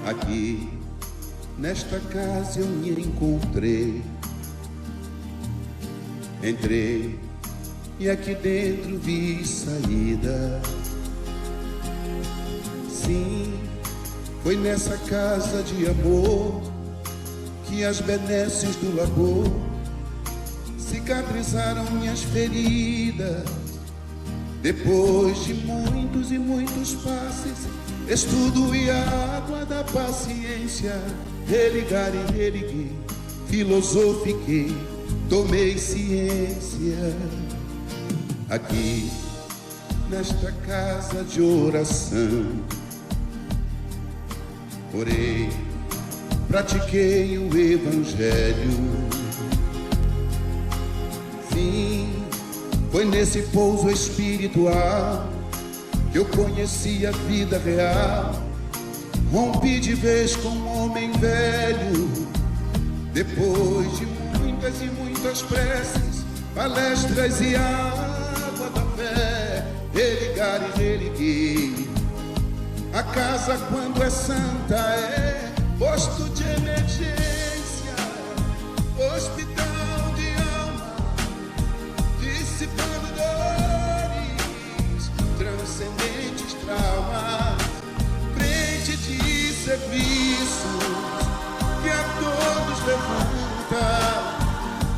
Aqui, nesta casa eu me encontrei. Entrei e aqui dentro vi saída. Sim, foi nessa casa de amor que as benesses do labor cicatrizaram minhas feridas. Depois de muitos e muitos passes, estudo e a água da paciência, religar e religui, filosofiquei, tomei ciência. Aqui, nesta casa de oração, orei, pratiquei o evangelho. Sim, foi nesse pouso espiritual que eu conheci a vida real. Rompi de vez com um homem velho. Depois de muitas e muitas preces, palestras e água da fé, religar e religuei. A casa, quando é santa, é posto de emergência, hospital de alma, dissipando dores, transcendentes traumas, frente de serviços que a todos levanta,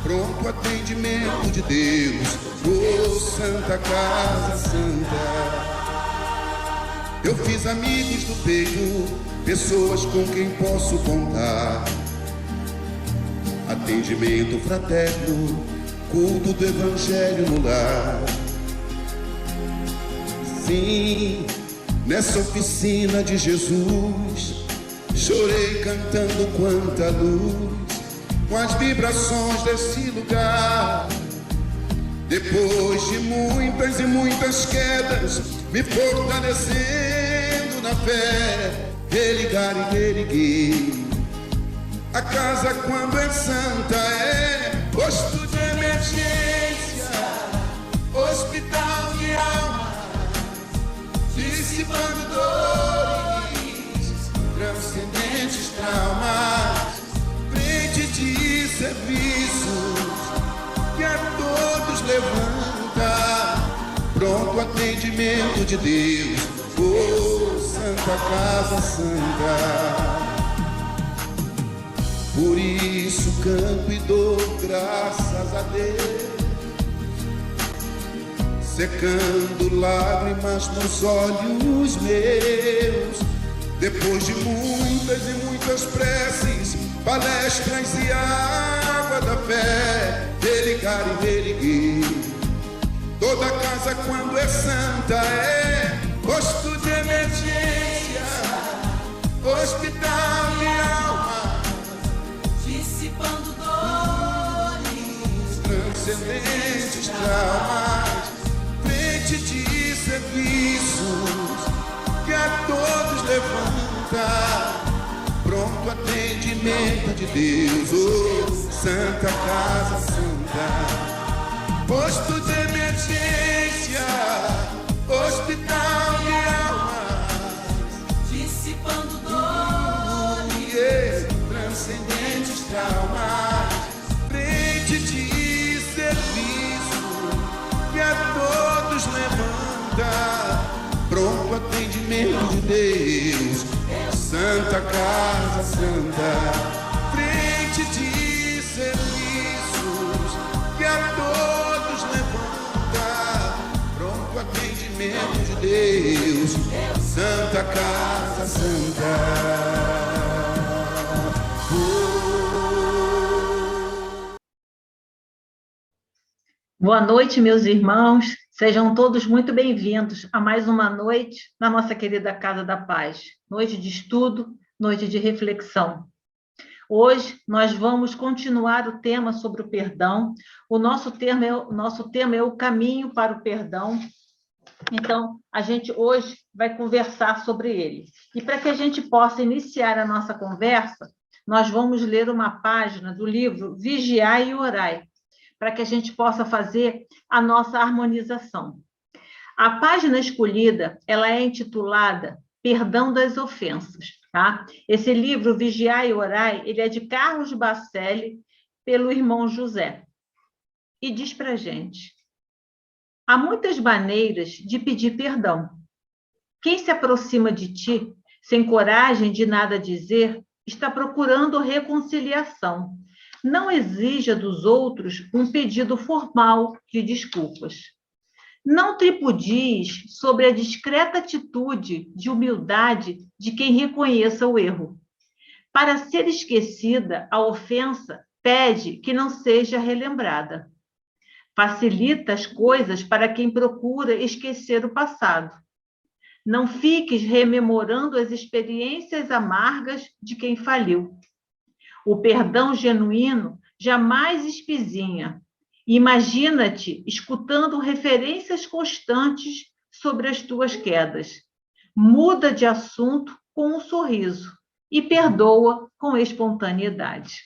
pronto atendimento de Deus, oh Santa Casa Santa. Eu fiz amigos do peito, pessoas com quem posso contar. Atendimento fraterno, culto do evangelho no lar. Sim, nessa oficina de Jesus, chorei cantando quanta luz, com as vibrações desse lugar. Depois de muitas e muitas quedas, me fortalecendo na fé, religar e reerguer. A casa, quando é santa, é posto de emergência, hospital de alma, dissipando dores, transcendentes traumas, frente de serviços que a todos levanta, pronto atendimento de Deus, oh Santa Casa Santa. Por isso canto e dou graças a Deus, secando lágrimas nos olhos meus. Depois de muitas e muitas preces, palestras e água da fé, religar e reerguer. Toda casa, quando é santa, é posto de emergência, hospital de alma, dissipando dores, transcendentes traumas, frente de serviços que a todos levanta, pronto atendimento de Deus, oh Santa Casa Santa. Posto de emergência, hospital de almas, dissipando dores, transcendentes traumas, frente de serviço que a todos levanta, pronto atendimento de Deus, Santa Casa Santa. Frente de serviços que a todos levanta, pronto atendimento de Deus, Santa Casa Santa. Boa noite, meus irmãos. Sejam todos muito bem-vindos a mais uma noite na nossa querida Casa da Paz. Noite de estudo, noite de reflexão. Hoje nós vamos continuar o tema sobre o perdão. O nosso tema é o caminho para o perdão. Então, a gente hoje vai conversar sobre ele. E para que a gente possa iniciar a nossa conversa, nós vamos ler uma página do livro Vigiai e Orai, para que a gente possa fazer a nossa harmonização. A página escolhida, ela é intitulada Perdão das Ofensas. tá? Esse livro, Vigiai e Orai, ele é de Carlos Bacelli, pelo irmão José. E diz para a gente: há muitas maneiras de pedir perdão. Quem se aproxima de ti, sem coragem de nada dizer, está procurando reconciliação. Não exija dos outros um pedido formal de desculpas. Não tripudies sobre a discreta atitude de humildade de quem reconheça o erro. Para ser esquecida, a ofensa pede que não seja relembrada. Facilita as coisas para quem procura esquecer o passado. Não fiques rememorando as experiências amargas de quem faliu. O perdão genuíno jamais espizinha. Imagina-te escutando referências constantes sobre as tuas quedas. Muda de assunto com um sorriso e perdoa com espontaneidade.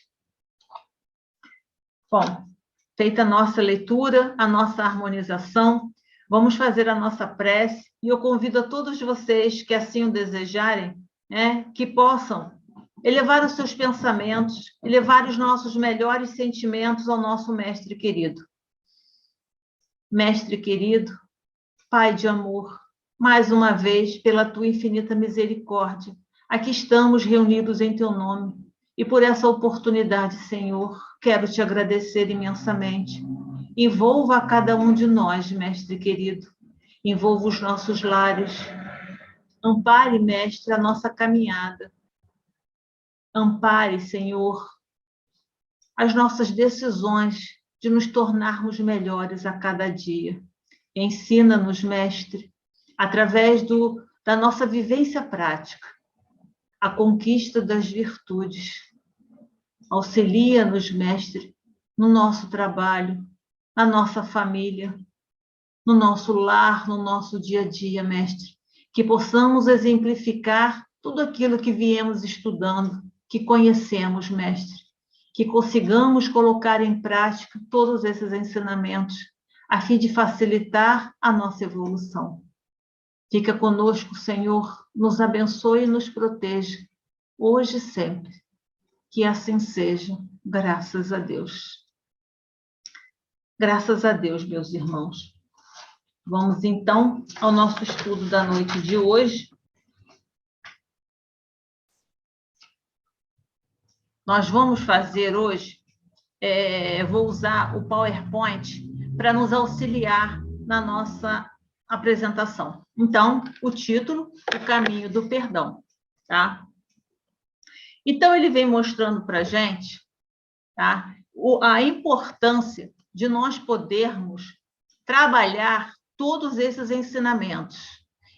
Bom, feita a nossa leitura, a nossa harmonização, vamos fazer a nossa prece e eu convido a todos vocês que assim o desejarem, que possam elevar os seus pensamentos, elevar os nossos melhores sentimentos ao nosso Mestre querido. Mestre querido, Pai de amor, mais uma vez, pela tua infinita misericórdia, aqui estamos reunidos em teu nome e por essa oportunidade, Senhor, quero te agradecer imensamente. Envolva a cada um de nós, Mestre querido, envolva os nossos lares, ampare, Mestre, a nossa caminhada. Ampare, Senhor, as nossas decisões de nos tornarmos melhores a cada dia. Ensina-nos, Mestre, através da nossa vivência prática, a conquista das virtudes. Auxilia-nos, Mestre, no nosso trabalho, na nossa família, no nosso lar, no nosso dia a dia, Mestre, que possamos exemplificar tudo aquilo que viemos estudando, que conhecemos, Mestre, que consigamos colocar em prática todos esses ensinamentos, a fim de facilitar a nossa evolução. Fica conosco, Senhor, nos abençoe e nos proteja, hoje e sempre. Que assim seja, graças a Deus. Graças a Deus, meus irmãos. Vamos, então, ao nosso estudo da noite de hoje. Nós vamos fazer hoje, vou usar o PowerPoint para nos auxiliar na nossa apresentação. Então, o título, O Caminho do Perdão, tá? Então, ele vem mostrando para a gente, tá, a importância de nós podermos trabalhar todos esses ensinamentos.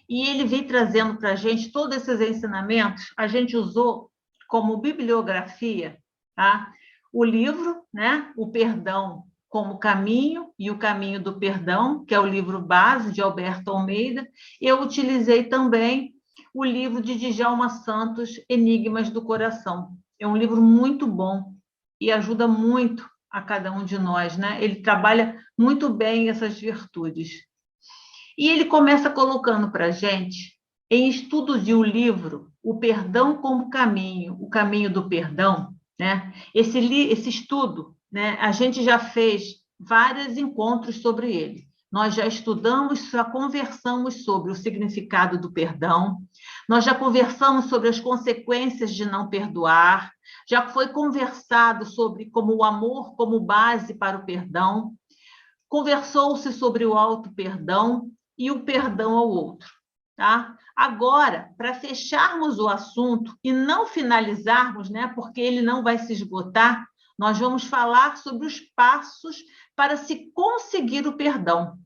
E ele vem trazendo para a gente todos esses ensinamentos, a gente usou como bibliografia, tá? O livro, né? O Perdão como Caminho e o Caminho do Perdão, que é o livro base de Alberto Almeida. Eu utilizei também o livro de Djalma Santos, Enigmas do Coração. É um livro muito bom e ajuda muito a cada um de nós, né? Ele trabalha muito bem essas virtudes. E ele começa colocando para a gente, em estudo de um livro, O Perdão como Caminho, o Caminho do Perdão, né? Esse estudo, né? A gente já fez vários encontros sobre ele. Nós já estudamos, já conversamos sobre o significado do perdão, nós já conversamos sobre as consequências de não perdoar, já foi conversado sobre como o amor como base para o perdão, conversou-se sobre o auto-perdão e o perdão ao outro, tá? Agora, para fecharmos o assunto e não finalizarmos, né, porque ele não vai se esgotar, nós vamos falar sobre os passos para se conseguir o perdão.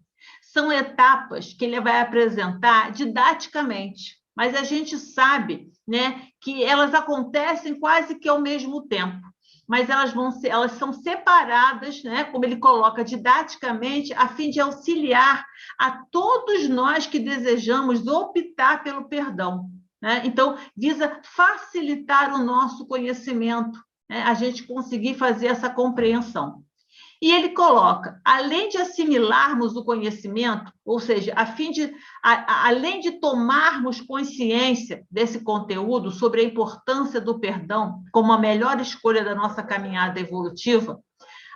São etapas que ele vai apresentar didaticamente, mas a gente sabe, né, que elas acontecem quase que ao mesmo tempo, mas elas são separadas, né, como ele coloca didaticamente, a fim de auxiliar a todos nós que desejamos optar pelo perdão, né? Então, visa facilitar o nosso conhecimento, né, a gente conseguir fazer essa compreensão. E ele coloca, além de assimilarmos o conhecimento, ou seja, além de tomarmos consciência desse conteúdo sobre a importância do perdão como a melhor escolha da nossa caminhada evolutiva,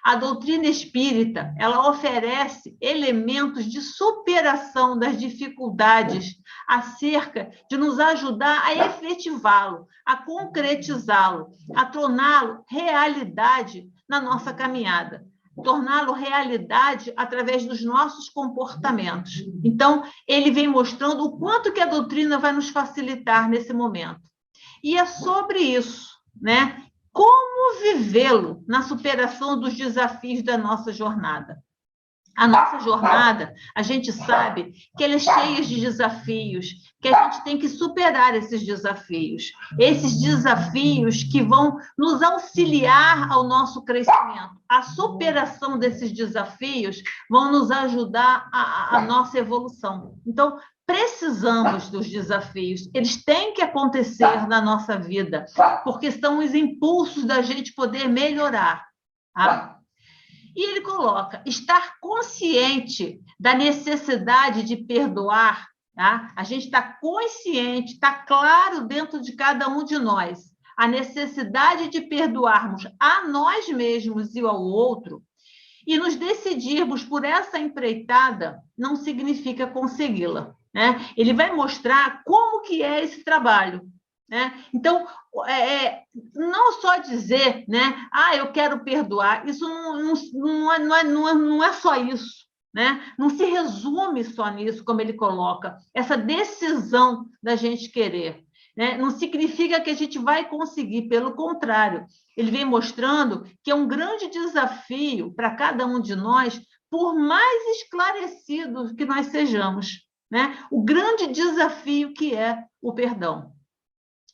a doutrina espírita, ela oferece elementos de superação das dificuldades acerca de nos ajudar a efetivá-lo, a concretizá-lo, a torná-lo realidade na nossa caminhada, torná-lo realidade através dos nossos comportamentos. Então, ele vem mostrando o quanto que a doutrina vai nos facilitar nesse momento. E é sobre isso, né? Como vivê-lo na superação dos desafios da nossa jornada? A nossa jornada, a gente sabe que ela é cheia de desafios, que a gente tem que superar esses desafios que vão nos auxiliar ao nosso crescimento. A superação desses desafios vão nos ajudar a nossa evolução. Então, precisamos dos desafios, eles têm que acontecer na nossa vida, porque são os impulsos da gente poder melhorar, tá? E ele coloca, estar consciente da necessidade de perdoar, tá? A gente está consciente, está claro dentro de cada um de nós, a necessidade de perdoarmos a nós mesmos e ao outro, e nos decidirmos por essa empreitada não significa consegui-la, né? Ele vai mostrar como que é esse trabalho, né? Então, não só dizer, né? Eu quero perdoar, isso não é só isso, né? Não se resume só nisso, como ele coloca, essa decisão da gente querer, né? Não significa que a gente vai conseguir, pelo contrário, ele vem mostrando que é um grande desafio para cada um de nós, por mais esclarecidos que nós sejamos, né? O grande desafio que é o perdão.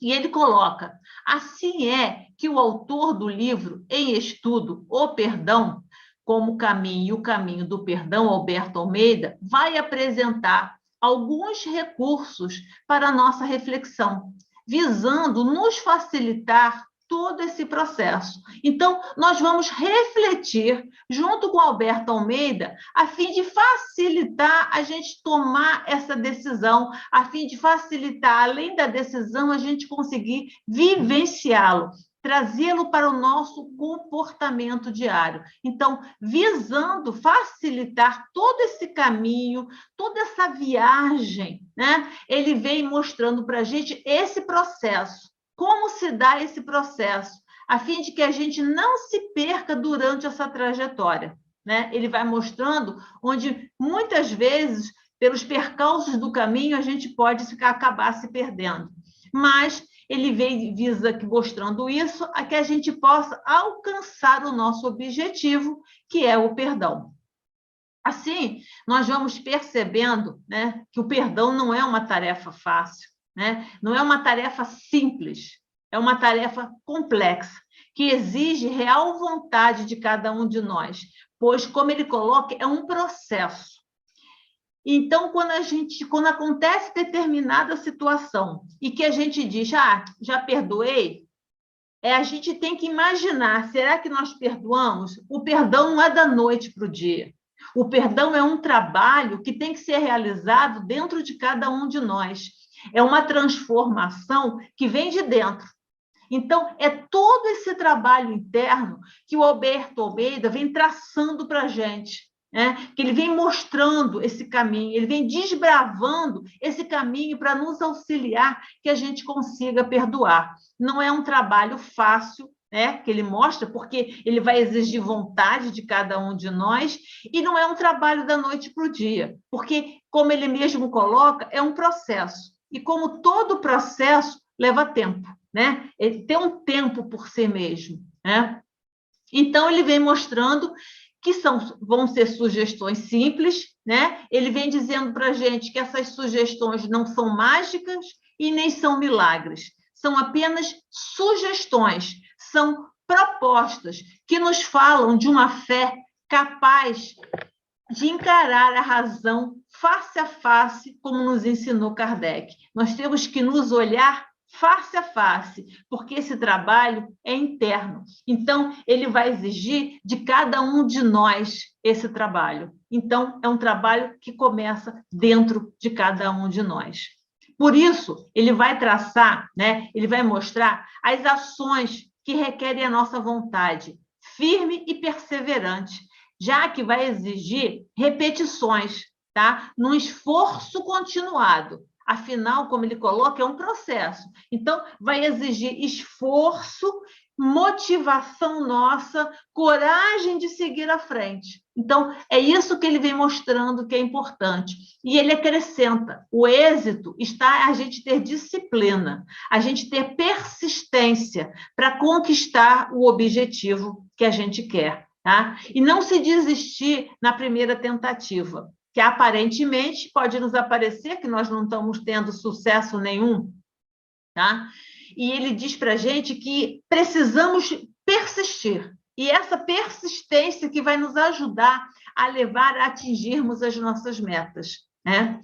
E ele coloca, assim é que o autor do livro em estudo, O Perdão, como caminho e o caminho do perdão, Alberto Almeida, vai apresentar alguns recursos para a nossa reflexão, visando nos facilitar todo esse processo. Então, nós vamos refletir junto com Alberto Almeida, a fim de facilitar a gente tomar essa decisão, a fim de facilitar, além da decisão, a gente conseguir vivenciá-lo, trazê-lo para o nosso comportamento diário. Então, visando facilitar todo esse caminho, toda essa viagem, né? Ele vem mostrando para a gente esse processo, como se dá esse processo, a fim de que a gente não se perca durante essa trajetória, né? Ele vai mostrando onde, muitas vezes, pelos percalços do caminho, a gente pode acabar se perdendo. Mas ele visa mostrando isso, a que a gente possa alcançar o nosso objetivo, que é o perdão. Assim, nós vamos percebendo, né, que o perdão não é uma tarefa fácil, né? Não é uma tarefa simples, é uma tarefa complexa, que exige real vontade de cada um de nós, pois, como ele coloca, é um processo. Então, quando acontece determinada situação e que a gente diz, já perdoei, a gente tem que imaginar, será que nós perdoamos? O perdão não é da noite para o dia. O perdão é um trabalho que tem que ser realizado dentro de cada um de nós. É uma transformação que vem de dentro. Então, é todo esse trabalho interno que o Alberto Almeida vem traçando para a gente, né? Que ele vem mostrando esse caminho, ele vem desbravando esse caminho para nos auxiliar que a gente consiga perdoar. Não é um trabalho fácil, né, que ele mostra, porque ele vai exigir vontade de cada um de nós, e não é um trabalho da noite para o dia, porque, como ele mesmo coloca, é um processo. E como todo processo leva tempo, né? Ele tem um tempo por si mesmo, né? Então, ele vem mostrando que vão ser sugestões simples, né? Ele vem dizendo para a gente que essas sugestões não são mágicas e nem são milagres, são apenas sugestões, são propostas que nos falam de uma fé capaz de encarar a razão face a face, como nos ensinou Kardec. Nós temos que nos olhar face a face, porque esse trabalho é interno. Então, ele vai exigir de cada um de nós esse trabalho. Então, é um trabalho que começa dentro de cada um de nós. Por isso, ele vai traçar, né? Ele vai mostrar as ações que requerem a nossa vontade, firme e perseverante, já que vai exigir repetições, tá? Num esforço continuado. Afinal, como ele coloca, é um processo. Então, vai exigir esforço, motivação nossa, coragem de seguir à frente. Então, é isso que ele vem mostrando que é importante. E ele acrescenta: o êxito está a gente ter disciplina, a gente ter persistência para conquistar o objetivo que a gente quer, tá? E não se desistir na primeira tentativa, que aparentemente pode nos aparecer que nós não estamos tendo sucesso nenhum, tá? E ele diz para a gente que precisamos persistir. E essa persistência que vai nos ajudar a levar a atingirmos as nossas metas, né?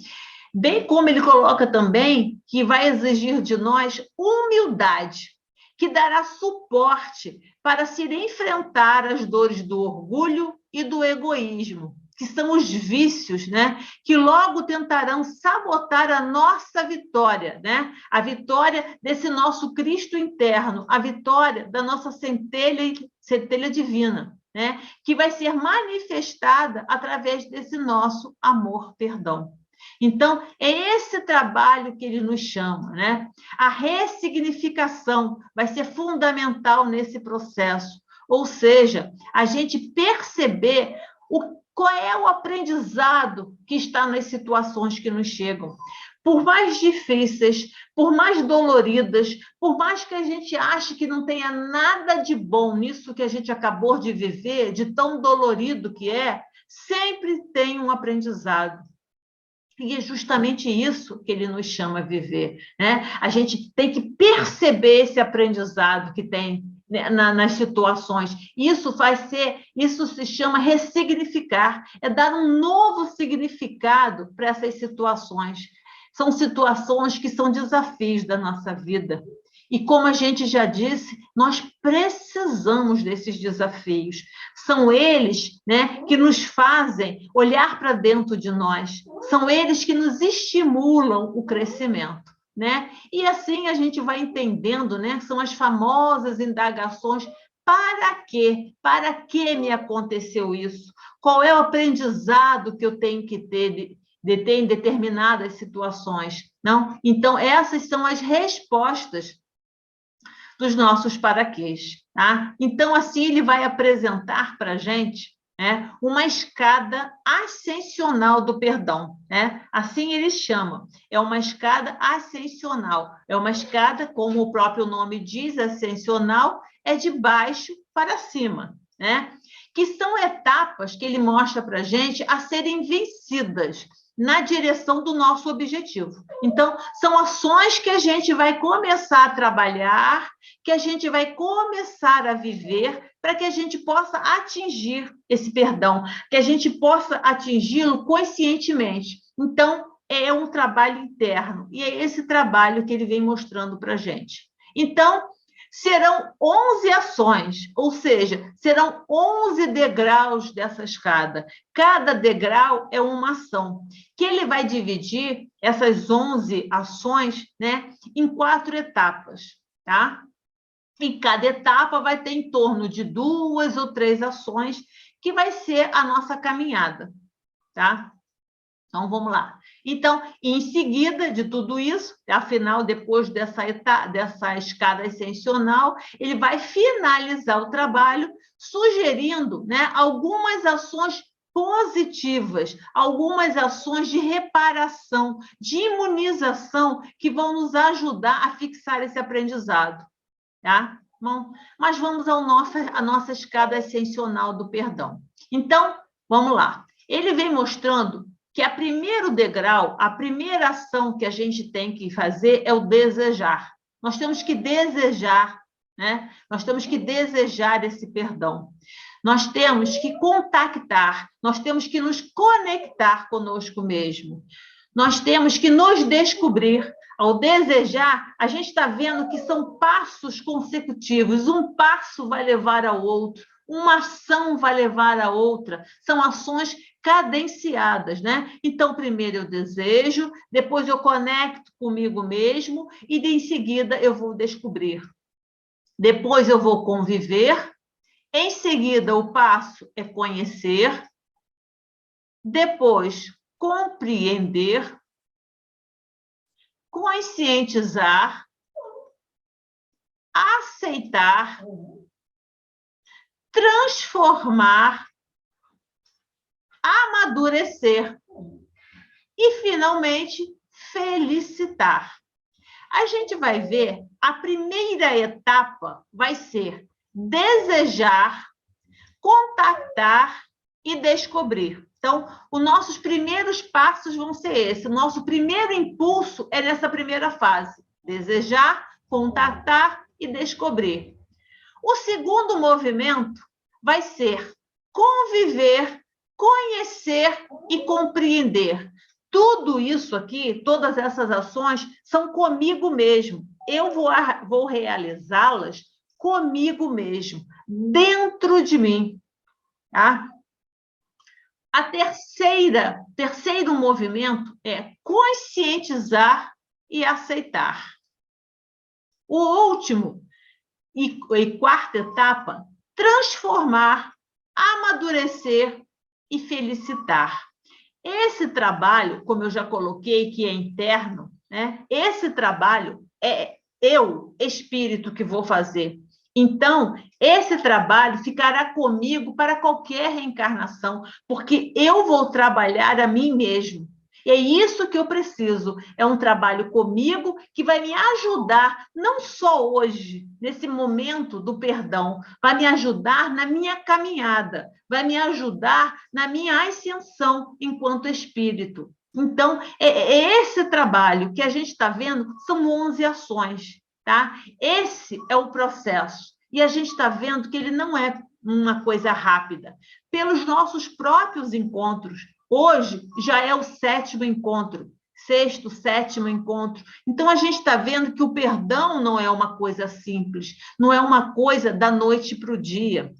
Bem como ele coloca também que vai exigir de nós humildade, que dará suporte para se enfrentar as dores do orgulho e do egoísmo, que são os vícios, né? Que logo tentarão sabotar a nossa vitória, né? A vitória desse nosso Cristo interno, a vitória da nossa centelha divina, né? Que vai ser manifestada através desse nosso amor-perdão. Então, é esse trabalho que ele nos chama, né? A ressignificação vai ser fundamental nesse processo, ou seja, a gente perceber qual é o aprendizado que está nas situações que nos chegam. Por mais difíceis, por mais doloridas, por mais que a gente ache que não tenha nada de bom nisso que a gente acabou de viver, de tão dolorido que é, sempre tem um aprendizado. E é justamente isso que ele nos chama a viver, né? A gente tem que perceber esse aprendizado que tem nas situações. Isso se chama ressignificar, é dar um novo significado para essas situações. São situações que são desafios da nossa vida. E como a gente já disse, nós precisamos desses desafios. São eles, né, que nos fazem olhar para dentro de nós. São eles que nos estimulam o crescimento, né? E assim a gente vai entendendo, né? São as famosas indagações: para quê? Para que me aconteceu isso? Qual é o aprendizado que eu tenho que ter em determinadas situações? Não? Então, essas são as respostas dos nossos paraquês, tá? Então, assim, ele vai apresentar para a gente, né, uma escada ascensional do perdão, né? Assim ele chama, é uma escada ascensional, é uma escada, como o próprio nome diz, ascensional, é de baixo para cima, né? Que são etapas que ele mostra para a gente a serem vencidas na direção do nosso objetivo. Então, são ações que a gente vai começar a trabalhar, que a gente vai começar a viver, para que a gente possa atingir esse perdão, que a gente possa atingi-lo conscientemente. Então, é um trabalho interno, e é esse trabalho que ele vem mostrando para a gente. Então, serão 11 ações, ou seja, serão 11 degraus dessa escada. Cada degrau é uma ação, que ele vai dividir essas 11 ações, né, em 4 etapas, tá? E cada etapa vai ter em torno de 2 ou 3 ações, que vai ser a nossa caminhada, tá? Então, vamos lá. Então, em seguida de tudo isso, afinal, depois dessa escada ascensional, ele vai finalizar o trabalho sugerindo, né, algumas ações positivas, algumas ações de reparação, de imunização, que vão nos ajudar a fixar esse aprendizado, tá? Bom, mas vamos à nossa escada ascensional do perdão. Então, vamos lá. Ele vem mostrando que o primeiro degrau, a primeira ação que a gente tem que fazer é o desejar. Nós temos que desejar, né? Nós temos que desejar esse perdão. Nós temos que contactar, nós temos que nos conectar conosco mesmo. Nós temos que nos descobrir Ao desejar, a gente está vendo que são passos consecutivos, um passo vai levar ao outro, uma ação vai levar a outra, são ações cadenciadas, né? Então, primeiro eu desejo, depois eu conecto comigo mesmo e em seguida eu vou descobrir. Depois eu vou conviver, em seguida o passo é conhecer, depois compreender, conscientizar, aceitar, transformar, amadurecer e, finalmente, felicitar. A gente vai ver, a primeira etapa vai ser desejar, contactar e descobrir. Então, os nossos primeiros passos vão ser esses. O nosso primeiro impulso é nessa primeira fase: desejar, contactar e descobrir. O segundo movimento vai ser conviver, conhecer e compreender. Tudo isso aqui, todas essas ações, são comigo mesmo. Eu vou realizá-las comigo mesmo, dentro de mim. Tá? Terceiro movimento é conscientizar e aceitar. O último e quarta etapa, transformar, amadurecer e felicitar. Esse trabalho, como eu já coloquei, que é interno, né? Esse trabalho é eu, espírito, que vou fazer. Então, esse trabalho ficará comigo para qualquer reencarnação, porque eu vou trabalhar a mim mesmo. E é isso que eu preciso, é um trabalho comigo que vai me ajudar, não só hoje, nesse momento do perdão, vai me ajudar na minha caminhada, vai me ajudar na minha ascensão enquanto espírito. Então, é esse trabalho que a gente está vendo, são 11 ações, tá? Esse é o processo. E a gente está vendo que ele não é uma coisa rápida. Pelos nossos próprios encontros, hoje já é o 7º encontro, 6º, 7º encontro. Então, a gente está vendo que o perdão não é uma coisa simples, não é uma coisa da noite para o dia.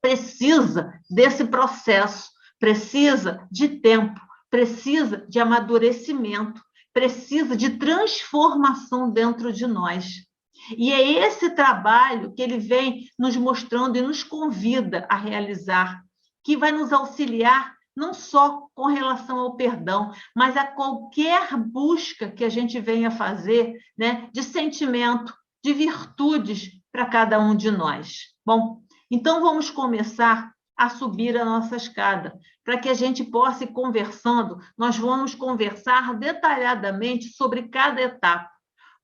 Precisa desse processo, precisa de tempo, precisa de amadurecimento, precisa de transformação dentro de nós. E é esse trabalho que ele vem nos mostrando e nos convida a realizar, que vai nos auxiliar não só com relação ao perdão, mas a qualquer busca que a gente venha fazer, né, de sentimento, de virtudes para cada um de nós. Bom, então vamos começar a subir a nossa escada, para que a gente possa ir conversando. Nós vamos conversar detalhadamente sobre cada etapa.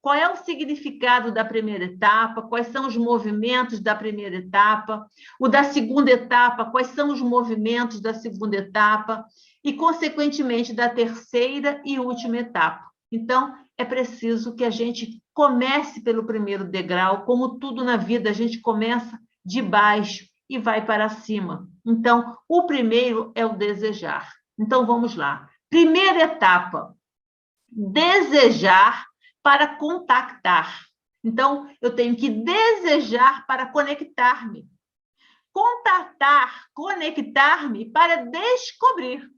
Qual é o significado da primeira etapa? Quais são os movimentos da primeira etapa? O da segunda etapa, quais são os movimentos da segunda etapa? E, consequentemente, da terceira e última etapa. Então, é preciso que a gente comece pelo primeiro degrau. Como tudo na vida, a gente começa de baixo e vai para cima. Então, o primeiro é o desejar. Então, vamos lá. Primeira etapa, desejar para contactar. Então, eu tenho que desejar para conectar-me. Contactar, conectar-me para descobrir.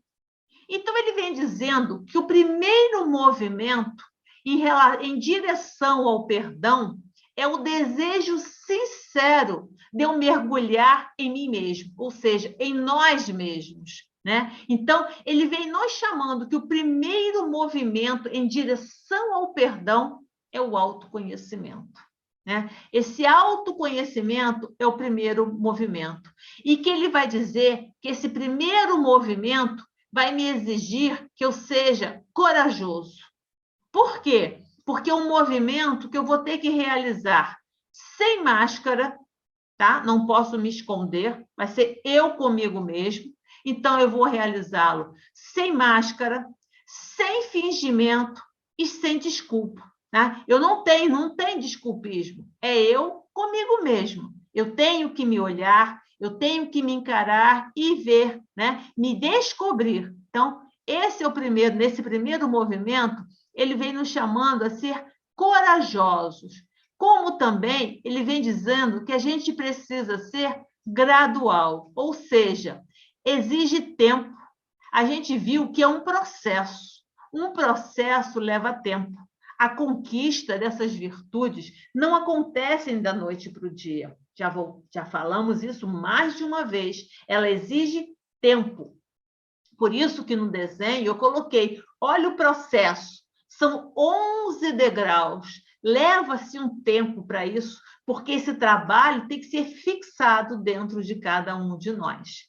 Então, ele vem dizendo que o primeiro movimento em direção ao perdão é o desejo sincero de eu mergulhar em mim mesmo, ou seja, em nós mesmos. Né? Então, ele vem nos chamando que o primeiro movimento em direção ao perdão é o autoconhecimento. Né? Esse autoconhecimento é o primeiro movimento. E que ele vai dizer que esse primeiro movimento vai me exigir que eu seja corajoso. Por quê? Porque é um movimento que eu vou ter que realizar sem máscara, tá? Não posso me esconder, vai ser eu comigo mesmo. Então, eu vou realizá-lo sem máscara, sem fingimento e sem desculpa. Né? Eu não tenho desculpismo. É eu comigo mesmo. Eu tenho que me olhar, eu tenho que me encarar e ver, né? Me descobrir. Então, nesse primeiro movimento, ele vem nos chamando a ser corajosos, como também ele vem dizendo que a gente precisa ser gradual, ou seja, exige tempo. A gente viu que é um processo. Um processo leva tempo. A conquista dessas virtudes não acontece da noite para o dia. Já falamos isso mais de uma vez. Ela exige tempo. Por isso que no desenho eu coloquei, olha o processo. São 11 degraus. Leva-se um tempo para isso, porque esse trabalho tem que ser fixado dentro de cada um de nós.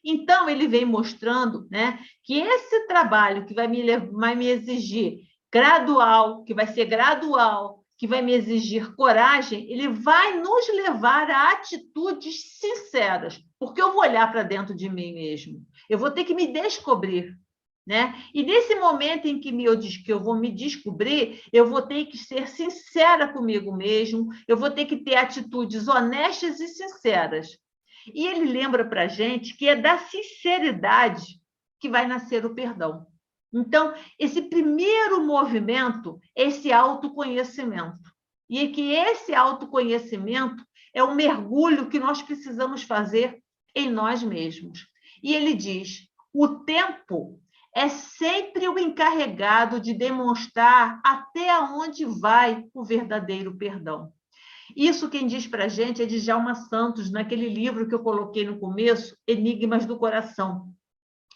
Então, ele vem mostrando, né, que esse trabalho que vai me exigir gradual, que vai ser gradual, que vai me exigir coragem, ele vai nos levar a atitudes sinceras, porque eu vou olhar para dentro de mim mesmo. Eu vou ter que me descobrir, né? E nesse momento em que eu vou me descobrir, eu vou ter que ser sincera comigo mesmo, eu vou ter que ter atitudes honestas e sinceras. E ele lembra para a gente que é da sinceridade que vai nascer o perdão. Então, esse primeiro movimento, esse autoconhecimento. E é que esse autoconhecimento é um mergulho que nós precisamos fazer em nós mesmos. E ele diz, o tempo é sempre o encarregado de demonstrar até onde vai o verdadeiro perdão. Isso quem diz para a gente é Djalma Santos, naquele livro que eu coloquei no começo, Enigmas do Coração.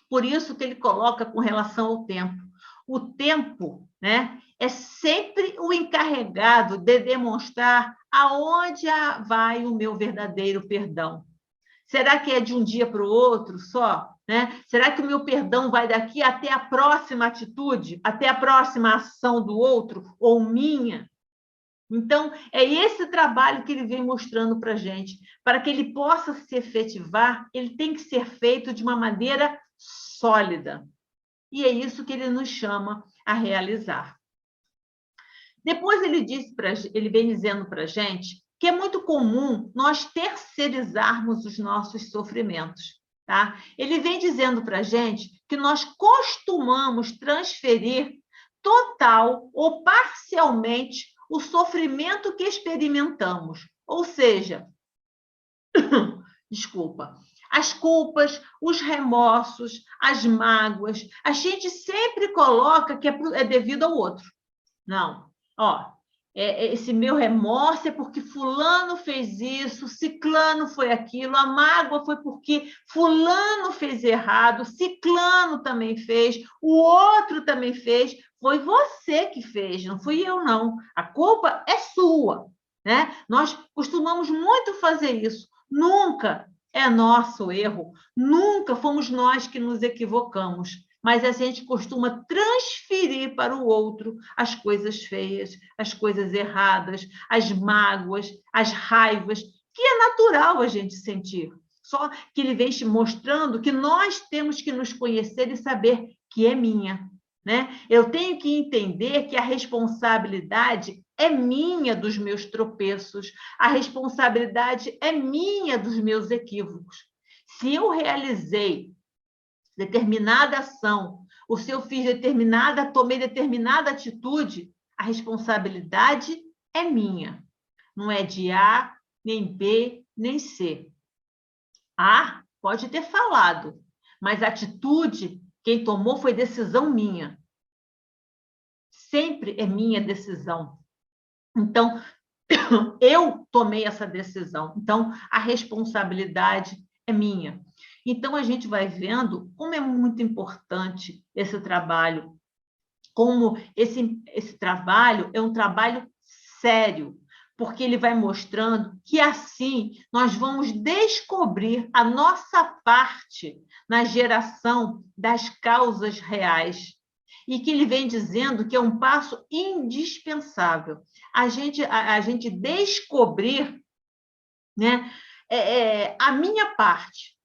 Por isso que ele coloca com relação ao tempo. O tempo, né, é sempre o encarregado de demonstrar aonde vai o meu verdadeiro perdão. Será que é de um dia para o outro só? Né? Será que o meu perdão vai daqui até a próxima atitude, até a próxima ação do outro, ou minha? Então, é esse trabalho que ele vem mostrando para a gente. Para que ele possa se efetivar, ele tem que ser feito de uma maneira sólida. E é isso que ele nos chama a realizar. Depois ele vem dizendo para a gente que é muito comum nós terceirizarmos os nossos sofrimentos. Tá? Ele vem dizendo para a gente que nós costumamos transferir total ou parcialmente o sofrimento que experimentamos. Ou seja, desculpa, as culpas, os remorsos, as mágoas, a gente sempre coloca que é devido ao outro. Não, esse meu remorso é porque fulano fez isso, ciclano foi aquilo, a mágoa foi porque fulano fez errado, ciclano também fez, o outro também fez, foi você que fez, não fui eu, não. A culpa é sua, né? Nós costumamos muito fazer isso. Nunca é nosso erro, nunca fomos nós que nos equivocamos, mas a gente costuma transferir para o outro as coisas feias, as coisas erradas, as mágoas, as raivas, que é natural a gente sentir. Só que ele vem mostrando que nós temos que nos conhecer e saber que é minha. Né? Eu tenho que entender que a responsabilidade é minha dos meus tropeços, a responsabilidade é minha dos meus equívocos. Se eu realizei determinada ação, ou se eu tomei determinada atitude, a responsabilidade é minha. Não é de A, nem B, nem C. A pode ter falado, mas a atitude, quem tomou foi decisão minha. Sempre é minha decisão. Então, eu tomei essa decisão. Então, a responsabilidade é minha. Então, a gente vai vendo como é muito importante esse trabalho, como esse trabalho é um trabalho sério, porque ele vai mostrando que, assim, nós vamos descobrir a nossa parte na geração das causas reais, e que ele vem dizendo que é um passo indispensável. A gente descobrir, né, a minha parte.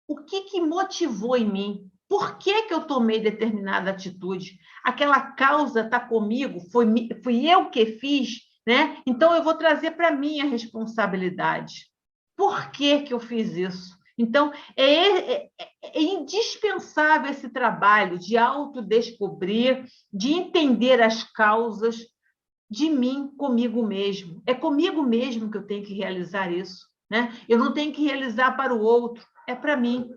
O que motivou em mim? Por que eu tomei determinada atitude? Aquela causa está comigo? Fui eu que fiz? Né? Então, eu vou trazer para mim a responsabilidade. Por que eu fiz isso? Então, é indispensável esse trabalho de autodescobrir, de entender as causas de mim comigo mesmo. É comigo mesmo que eu tenho que realizar isso, né? Eu não tenho que realizar para o outro, é para mim.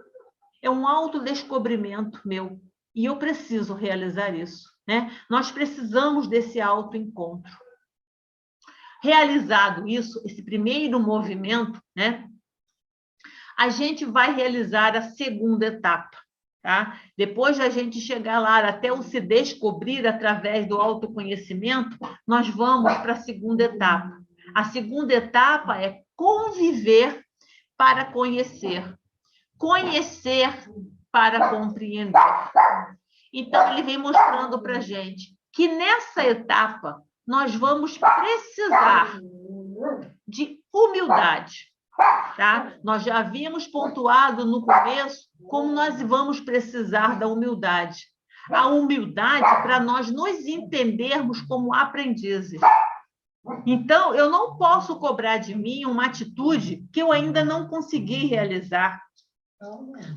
É um autodescobrimento meu. E eu preciso realizar isso, né? Nós precisamos desse autoencontro. Realizado isso, esse primeiro movimento, né? A gente vai realizar a segunda etapa, tá? Depois de a gente chegar lá até o se descobrir através do autoconhecimento, nós vamos para a segunda etapa. A segunda etapa é conviver para conhecer, conhecer para compreender. Então, ele vem mostrando para a gente que nessa etapa nós vamos precisar de humildade. Tá? Nós já havíamos pontuado no começo como nós vamos precisar da humildade. A humildade para nós nos entendermos como aprendizes. Então, eu não posso cobrar de mim uma atitude que eu ainda não consegui realizar.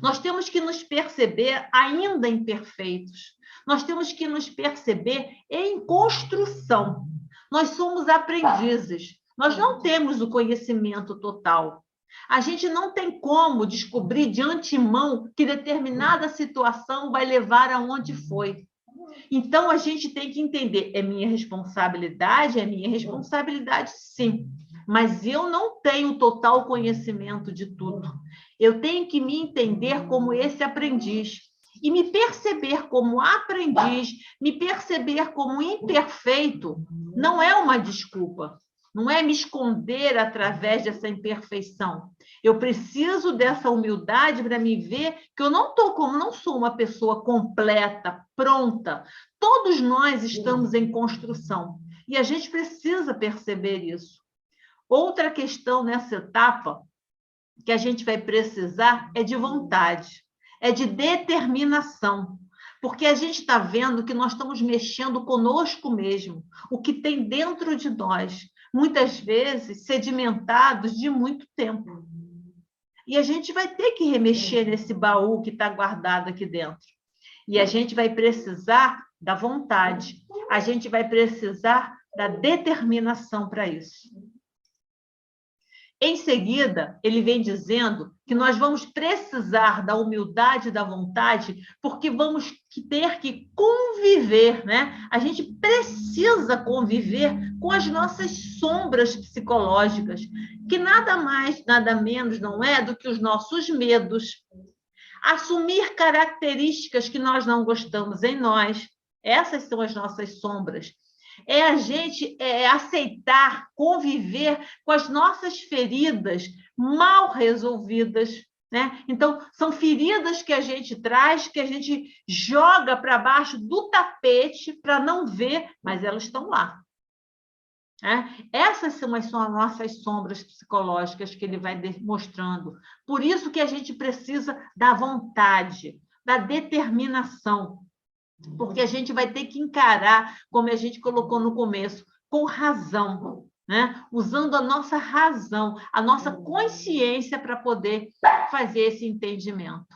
Nós temos que nos perceber ainda imperfeitos. Nós temos que nos perceber em construção. Nós somos aprendizes. Nós não temos o conhecimento total. A gente não tem como descobrir de antemão que determinada situação vai levar aonde foi. Então, a gente tem que entender, é minha responsabilidade sim, mas eu não tenho total conhecimento de tudo. Eu tenho que me entender como esse aprendiz e me perceber como aprendiz, me perceber como imperfeito, não é uma desculpa, não é me esconder através dessa imperfeição. Eu preciso dessa humildade para me ver que eu não sou uma pessoa completa, pronta. Todos nós estamos em construção e a gente precisa perceber isso. Outra questão nessa etapa que a gente vai precisar é de vontade, é de determinação, porque a gente está vendo que nós estamos mexendo conosco mesmo, o que tem dentro de nós, muitas vezes sedimentados de muito tempo. E a gente vai ter que remexer nesse baú que está guardado aqui dentro. E a gente vai precisar da vontade, a gente vai precisar da determinação para isso. Em seguida, ele vem dizendo que nós vamos precisar da humildade e da vontade, porque vamos ter que conviver, né? A gente precisa conviver com as nossas sombras psicológicas, que nada mais, nada menos não é do que os nossos medos. Assumir características que nós não gostamos em nós, essas são as nossas sombras. É a gente aceitar, conviver com as nossas feridas mal resolvidas, né? Então, são feridas que a gente traz, que a gente joga para baixo do tapete para não ver, mas elas estão lá. Essas são as nossas sombras psicológicas que ele vai mostrando. Por isso que a gente precisa da vontade, da determinação, porque a gente vai ter que encarar, como a gente colocou no começo, com razão, né? Usando a nossa razão, a nossa consciência para poder fazer esse entendimento.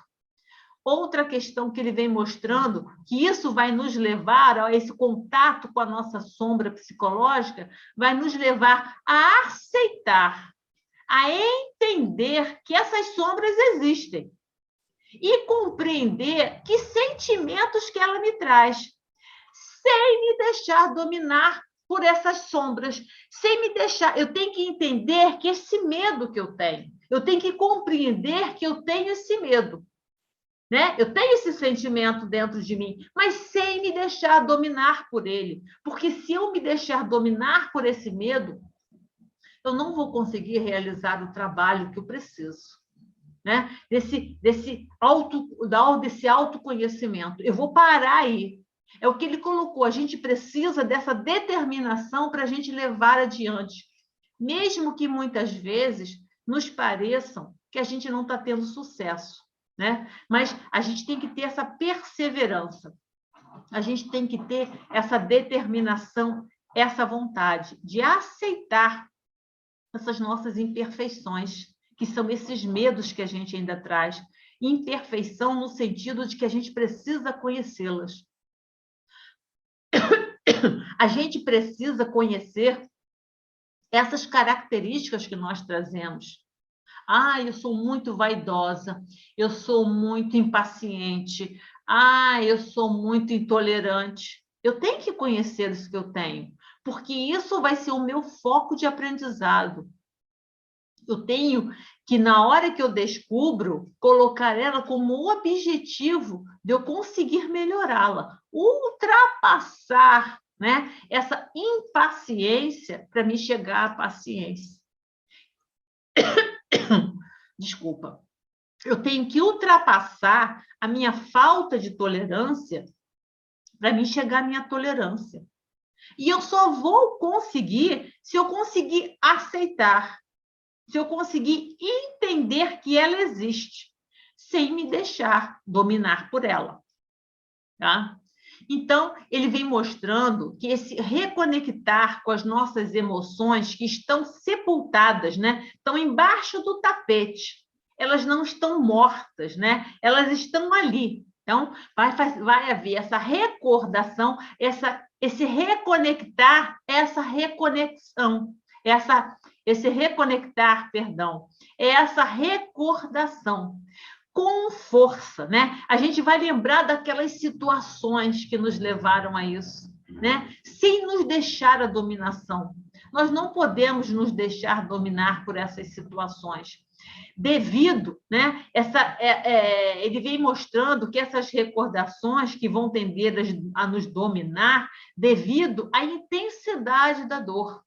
Outra questão que ele vem mostrando, que isso vai nos levar a esse contato com a nossa sombra psicológica, vai nos levar a aceitar, a entender que essas sombras existem e compreender que sentimentos que ela me traz, sem me deixar dominar por essas sombras, sem me deixar... Eu tenho que entender que esse medo que eu tenho que compreender que eu tenho esse medo, né? Eu tenho esse sentimento dentro de mim, mas sem me deixar dominar por ele, porque se eu me deixar dominar por esse medo, eu não vou conseguir realizar o trabalho que eu preciso. Né? Desse autoconhecimento. Eu vou parar aí. É o que ele colocou. A gente precisa dessa determinação para a gente levar adiante. Mesmo que muitas vezes nos pareçam que a gente não está tendo sucesso. Né? Mas a gente tem que ter essa perseverança. A gente tem que ter essa determinação, essa vontade de aceitar essas nossas imperfeições, que são esses medos que a gente ainda traz. Imperfeição no sentido de que a gente precisa conhecê-las. A gente precisa conhecer essas características que nós trazemos. Ah, eu sou muito vaidosa, eu sou muito impaciente, ah, eu sou muito intolerante. Eu tenho que conhecer isso que eu tenho, porque isso vai ser o meu foco de aprendizado. Eu tenho que, na hora que eu descubro, colocar ela como objetivo de eu conseguir melhorá-la, ultrapassar, né, essa impaciência para me chegar à paciência. Desculpa. Eu tenho que ultrapassar a minha falta de tolerância para me chegar à minha tolerância. E eu só vou conseguir se eu conseguir aceitar, se eu conseguir entender que ela existe, sem me deixar dominar por ela. Tá? Então, ele vem mostrando que esse reconectar com as nossas emoções que estão sepultadas, né? Estão embaixo do tapete, elas não estão mortas, né? Elas estão ali. Então, vai haver essa recordação, esse reconectar, essa reconexão, esse reconectar, perdão, essa recordação. Com força, né? A gente vai lembrar daquelas situações que nos levaram a isso, né? Sem nos deixar a dominação. Nós não podemos nos deixar dominar por essas situações. Devido, né? Ele vem mostrando que essas recordações que vão tender a nos dominar devido à intensidade da dor.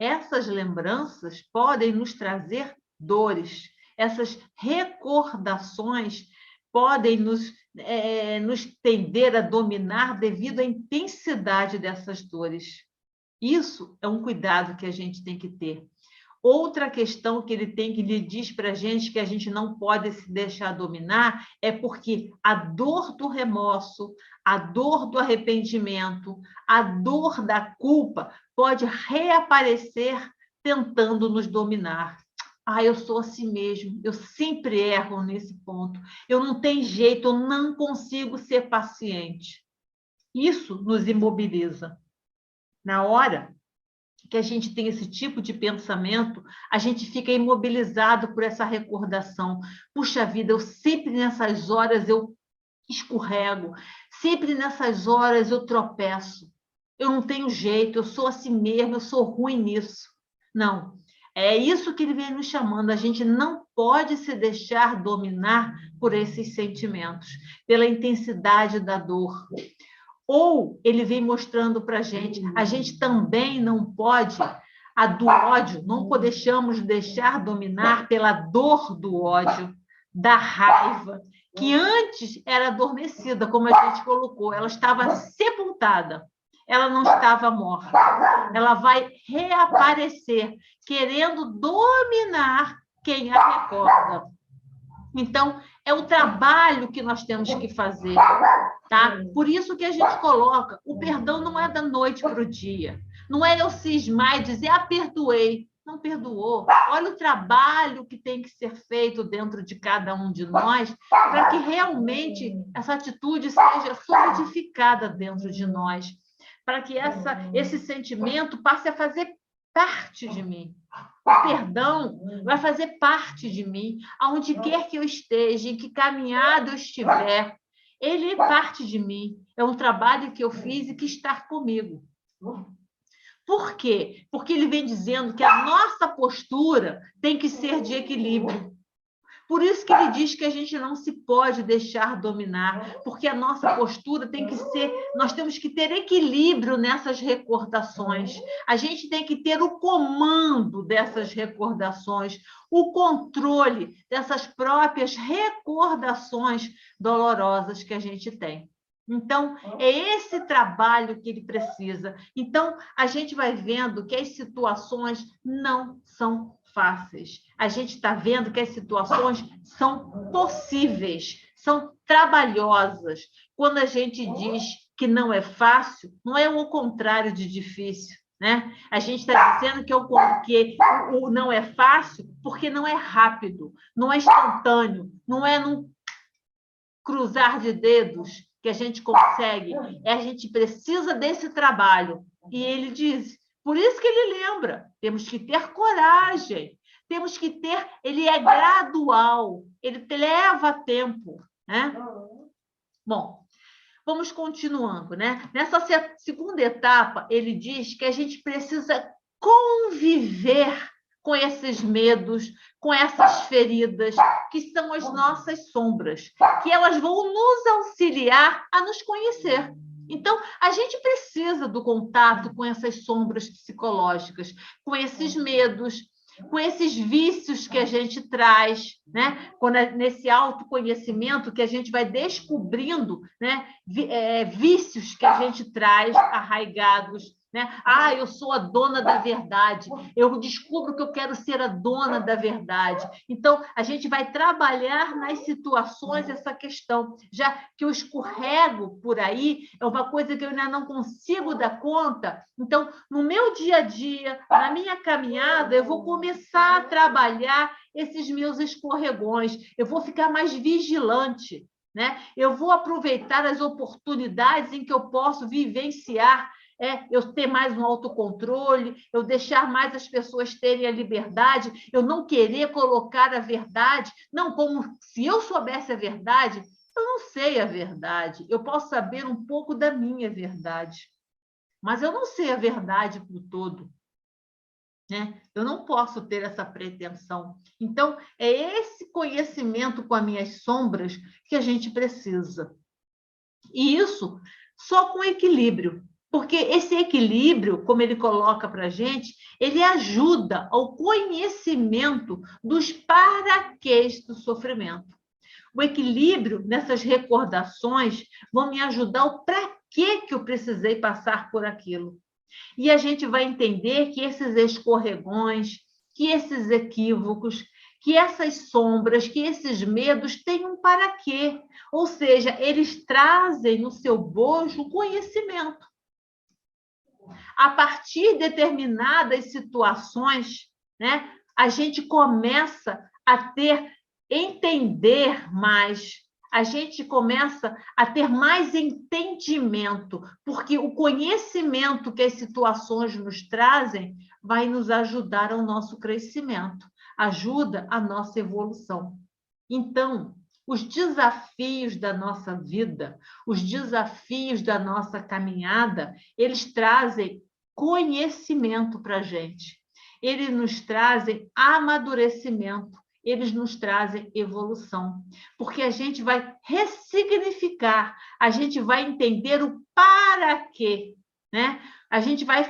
Essas lembranças podem nos trazer dores. Essas recordações podem nos tender a dominar devido à intensidade dessas dores. Isso é um cuidado que a gente tem que ter. Outra questão que ele diz para a gente que a gente não pode se deixar dominar é porque a dor do remorso, a dor do arrependimento, a dor da culpa pode reaparecer tentando nos dominar. Ah, eu sou assim mesmo, eu sempre erro nesse ponto, eu não tenho jeito, eu não consigo ser paciente. Isso nos imobiliza. Na hora que a gente tem esse tipo de pensamento, a gente fica imobilizado por essa recordação. Puxa vida, eu sempre nessas horas eu escorrego, sempre nessas horas eu tropeço. Eu não tenho jeito, eu sou assim mesmo, eu sou ruim nisso. Não, é isso que ele vem nos chamando. A gente não pode se deixar dominar por esses sentimentos, pela intensidade da dor. Ou ele vem mostrando para a gente também não pode, a do ódio, não podemos deixar dominar pela dor do ódio, da raiva, que antes era adormecida, como a gente colocou, ela estava sepultada, ela não estava morta. Ela vai reaparecer, querendo dominar quem a recorda. Então, é o trabalho que nós temos que fazer. Tá? Por isso que a gente coloca, o perdão não é da noite para o dia. Não é eu cismar e dizer, perdoei. Não perdoou. Olha o trabalho que tem que ser feito dentro de cada um de nós para que realmente essa atitude seja solidificada dentro de nós. Para que esse sentimento passe a fazer parte de mim. O perdão vai fazer parte de mim, aonde quer que eu esteja, em que caminhada eu estiver. Ele é parte de mim, é um trabalho que eu fiz e que está comigo. Por quê? Porque ele vem dizendo que a nossa postura tem que ser de equilíbrio. Por isso que ele diz que a gente não se pode deixar dominar, porque a nossa postura tem que ser, nós temos que ter equilíbrio nessas recordações. A gente tem que ter o comando dessas recordações, o controle dessas próprias recordações dolorosas que a gente tem. Então, é esse trabalho que ele precisa. Então, a gente vai vendo que as situações não são fáceis. A gente está vendo que as situações são possíveis, são trabalhosas. Quando a gente diz que não é fácil, não é o contrário de difícil. né? A gente está dizendo que o não é fácil porque não é rápido, não é instantâneo, não é num cruzar de dedos que a gente consegue, a gente precisa desse trabalho. E ele diz, por isso que ele lembra, temos que ter coragem, temos que ter, ele é gradual, ele leva tempo, né? Bom, vamos continuando, né? Nessa segunda etapa, ele diz que a gente precisa conviver com esses medos, com essas feridas, que são as nossas sombras, que elas vão nos auxiliar a nos conhecer. Então, a gente precisa do contato com essas sombras psicológicas, com esses medos, com esses vícios que a gente traz, né? Nesse autoconhecimento que a gente vai descobrindo, né? Vícios que a gente traz arraigados, né? Ah, eu sou a dona da verdade. Eu descubro que eu quero ser a dona da verdade. Então, a gente vai trabalhar nas situações essa questão, já que eu escorrego por aí, é uma coisa que eu ainda não consigo dar conta. Então, no meu dia a dia, na minha caminhada, eu vou começar a trabalhar esses meus escorregões, eu vou ficar mais vigilante, né? Eu vou aproveitar as oportunidades em que eu posso vivenciar, eu ter mais um autocontrole, eu deixar mais as pessoas terem a liberdade, eu não querer colocar a verdade, não como se eu soubesse a verdade, eu não sei a verdade, eu posso saber um pouco da minha verdade, mas eu não sei a verdade por todo, né? Eu não posso ter essa pretensão. Então, é esse conhecimento com as minhas sombras que a gente precisa. E isso só com equilíbrio. Porque esse equilíbrio, como ele coloca para a gente, ele ajuda ao conhecimento dos paraquês do sofrimento. O equilíbrio nessas recordações vão me ajudar o para que eu precisei passar por aquilo. E a gente vai entender que esses escorregões, que esses equívocos, que essas sombras, que esses medos têm um para quê. Ou seja, eles trazem no seu bojo conhecimento. A partir de determinadas situações, né, a gente começa a entender mais, a gente começa a ter mais entendimento, porque o conhecimento que as situações nos trazem vai nos ajudar ao nosso crescimento, ajuda a nossa evolução. Então, os desafios da nossa vida, os desafios da nossa caminhada, eles trazem conhecimento para a gente, eles nos trazem amadurecimento, eles nos trazem evolução, porque a gente vai ressignificar, a gente vai entender o para quê, né? A gente vai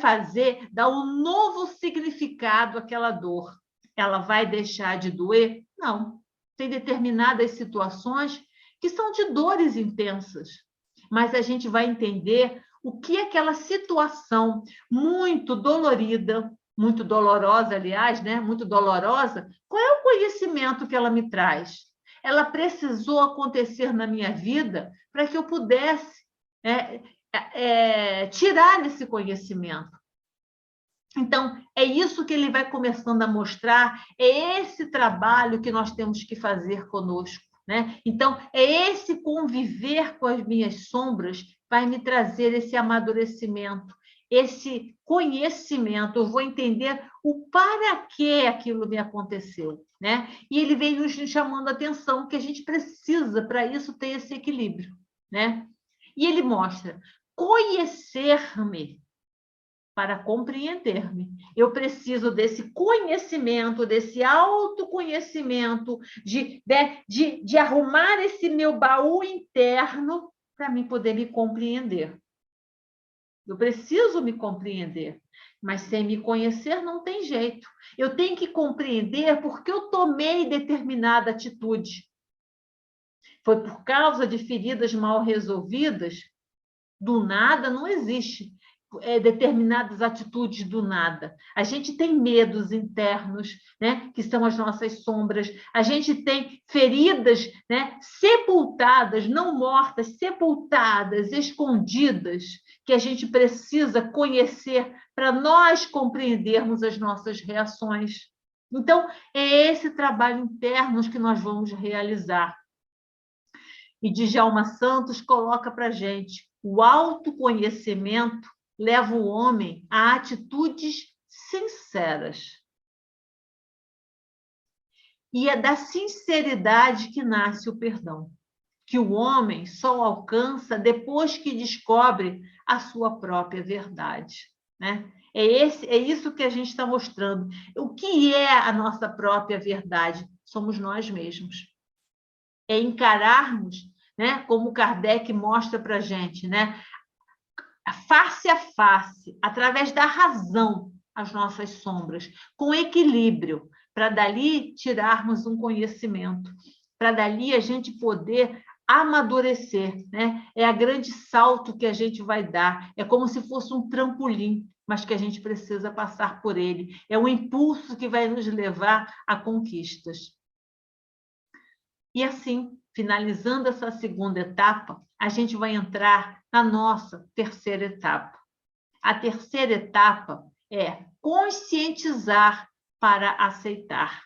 dar um novo significado àquela dor. Ela vai deixar de doer? Não. Tem determinadas situações que são de dores intensas, mas a gente vai entender o que aquela situação muito dolorida, muito dolorosa, aliás, né? Muito dolorosa, qual é o conhecimento que ela me traz? Ela precisou acontecer na minha vida para que eu pudesse tirar esse conhecimento. Então, é isso que ele vai começando a mostrar, é esse trabalho que nós temos que fazer conosco, né? Então, é esse conviver com as minhas sombras vai me trazer esse amadurecimento, esse conhecimento, eu vou entender o para que aquilo me aconteceu, né? E ele vem nos chamando a atenção que a gente precisa, para isso, ter esse equilíbrio, né? E ele mostra, conhecer-me para compreender-me. Eu preciso desse conhecimento, desse autoconhecimento, de arrumar esse meu baú interno para mim poder me compreender. Eu preciso me compreender, mas sem me conhecer não tem jeito. Eu tenho que compreender porque eu tomei determinada atitude. Foi por causa de feridas mal resolvidas? Do nada não existe. determinadas atitudes do nada. A gente tem medos internos, né, que são as nossas sombras. A gente tem feridas, né, sepultadas, não mortas, sepultadas, escondidas, que a gente precisa conhecer para nós compreendermos as nossas reações. Então, é esse trabalho interno que nós vamos realizar. E Djalma Santos coloca para a gente: o autoconhecimento leva o homem a atitudes sinceras. E é da sinceridade que nasce o perdão, que o homem só alcança depois que descobre a sua própria verdade, né? É isso que a gente está mostrando. O que é a nossa própria verdade? Somos nós mesmos. É encararmos, né, como Kardec mostra para a gente, né, face a face, através da razão, as nossas sombras, com equilíbrio, para dali tirarmos um conhecimento, para dali a gente poder amadurecer, né? É a grande salto que a gente vai dar, é como se fosse um trampolim, mas que a gente precisa passar por ele. É um impulso que vai nos levar a conquistas. E assim, finalizando essa segunda etapa, a gente vai entrar na nossa terceira etapa. A terceira etapa é conscientizar para aceitar.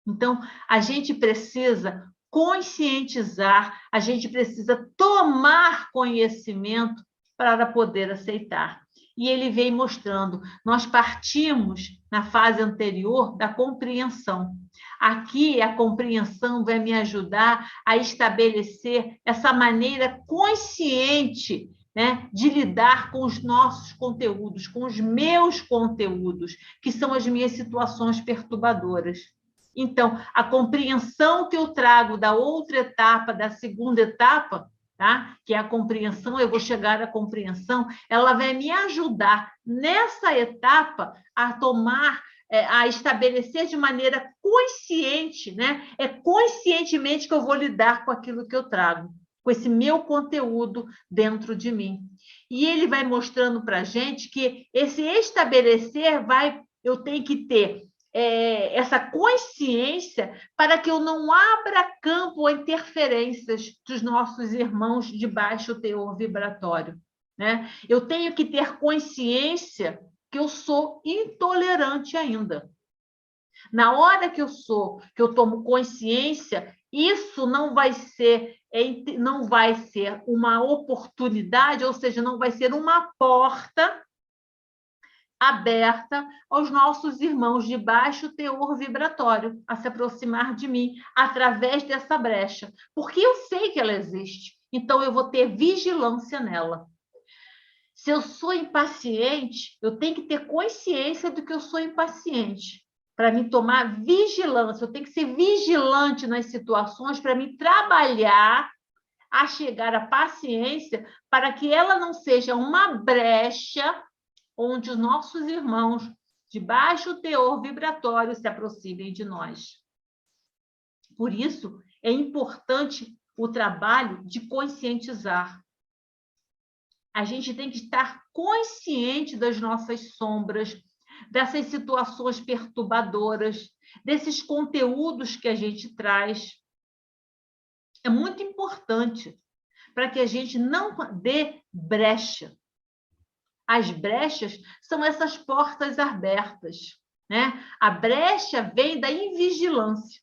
Então, a gente precisa conscientizar, a gente precisa tomar conhecimento para poder aceitar. E ele vem mostrando, nós partimos na fase anterior da compreensão. Aqui, a compreensão vai me ajudar a estabelecer essa maneira consciente, né, de lidar com os nossos conteúdos, com os meus conteúdos, que são as minhas situações perturbadoras. Então, a compreensão que eu trago da outra etapa, da segunda etapa, tá? Que é a compreensão, eu vou chegar à compreensão, ela vai me ajudar nessa etapa a tomar, a estabelecer de maneira consciente, né? É conscientemente que eu vou lidar com aquilo que eu trago, com esse meu conteúdo dentro de mim. E ele vai mostrando para a gente que esse estabelecer eu tenho que ter essa consciência para que eu não abra campo a interferências dos nossos irmãos de baixo teor vibratório, né? Eu tenho que ter consciência que eu sou intolerante ainda. Na hora que eu tomo consciência, isso não vai ser uma oportunidade, ou seja, não vai ser uma porta aberta aos nossos irmãos de baixo teor vibratório a se aproximar de mim através dessa brecha, porque eu sei que ela existe, então eu vou ter vigilância nela. Se eu sou impaciente, eu tenho que ter consciência do que eu sou impaciente, para me tomar vigilância, eu tenho que ser vigilante nas situações para me trabalhar a chegar à paciência, para que ela não seja uma brecha onde os nossos irmãos de baixo teor vibratório se aproximem de nós. Por isso, é importante o trabalho de conscientizar. A gente tem que estar consciente das nossas sombras, dessas situações perturbadoras, desses conteúdos que a gente traz. É muito importante para que a gente não dê brecha. As brechas são essas portas abertas, né? A brecha vem da invigilância,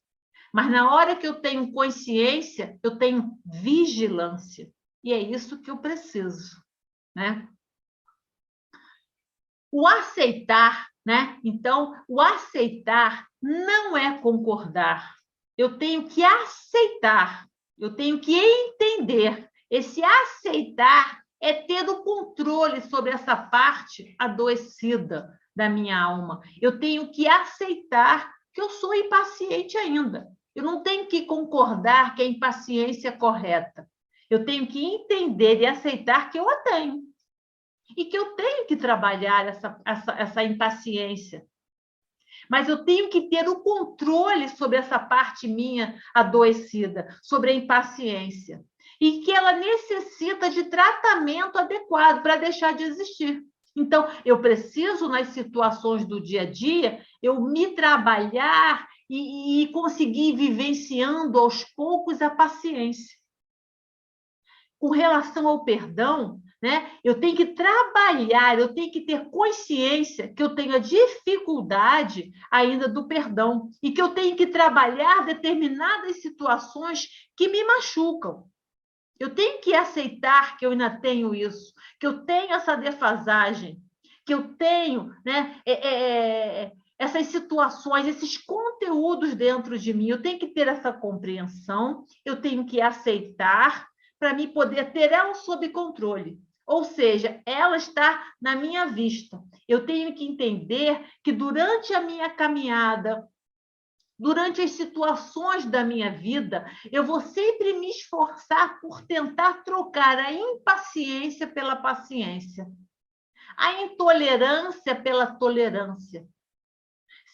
mas na hora que eu tenho consciência, eu tenho vigilância, e é isso que eu preciso, né? O aceitar, né? Então, o aceitar não é concordar. Eu tenho que aceitar, eu tenho que entender. Esse aceitar é ter o controle sobre essa parte adoecida da minha alma. Eu tenho que aceitar que eu sou impaciente ainda. Eu não tenho que concordar que a impaciência é correta. Eu tenho que entender e aceitar que eu a tenho. E que eu tenho que trabalhar essa impaciência. Mas eu tenho que ter o controle sobre essa parte minha adoecida, sobre a impaciência. E que ela necessita de tratamento adequado para deixar de existir. Então, eu preciso, nas situações do dia a dia, eu me trabalhar e conseguir vivenciando aos poucos a paciência. Com relação ao perdão, né, eu tenho que trabalhar, eu tenho que ter consciência que eu tenho a dificuldade ainda do perdão e que eu tenho que trabalhar determinadas situações que me machucam. Eu tenho que aceitar que eu ainda tenho isso, que eu tenho essa defasagem, que eu tenho, né, essas situações, esses conteúdos dentro de mim. Eu tenho que ter essa compreensão, eu tenho que aceitar para mim poder ter ela sob controle. Ou seja, ela está na minha vista. Eu tenho que entender que durante a minha caminhada, durante as situações da minha vida, eu vou sempre me esforçar por tentar trocar a impaciência pela paciência, a intolerância pela tolerância.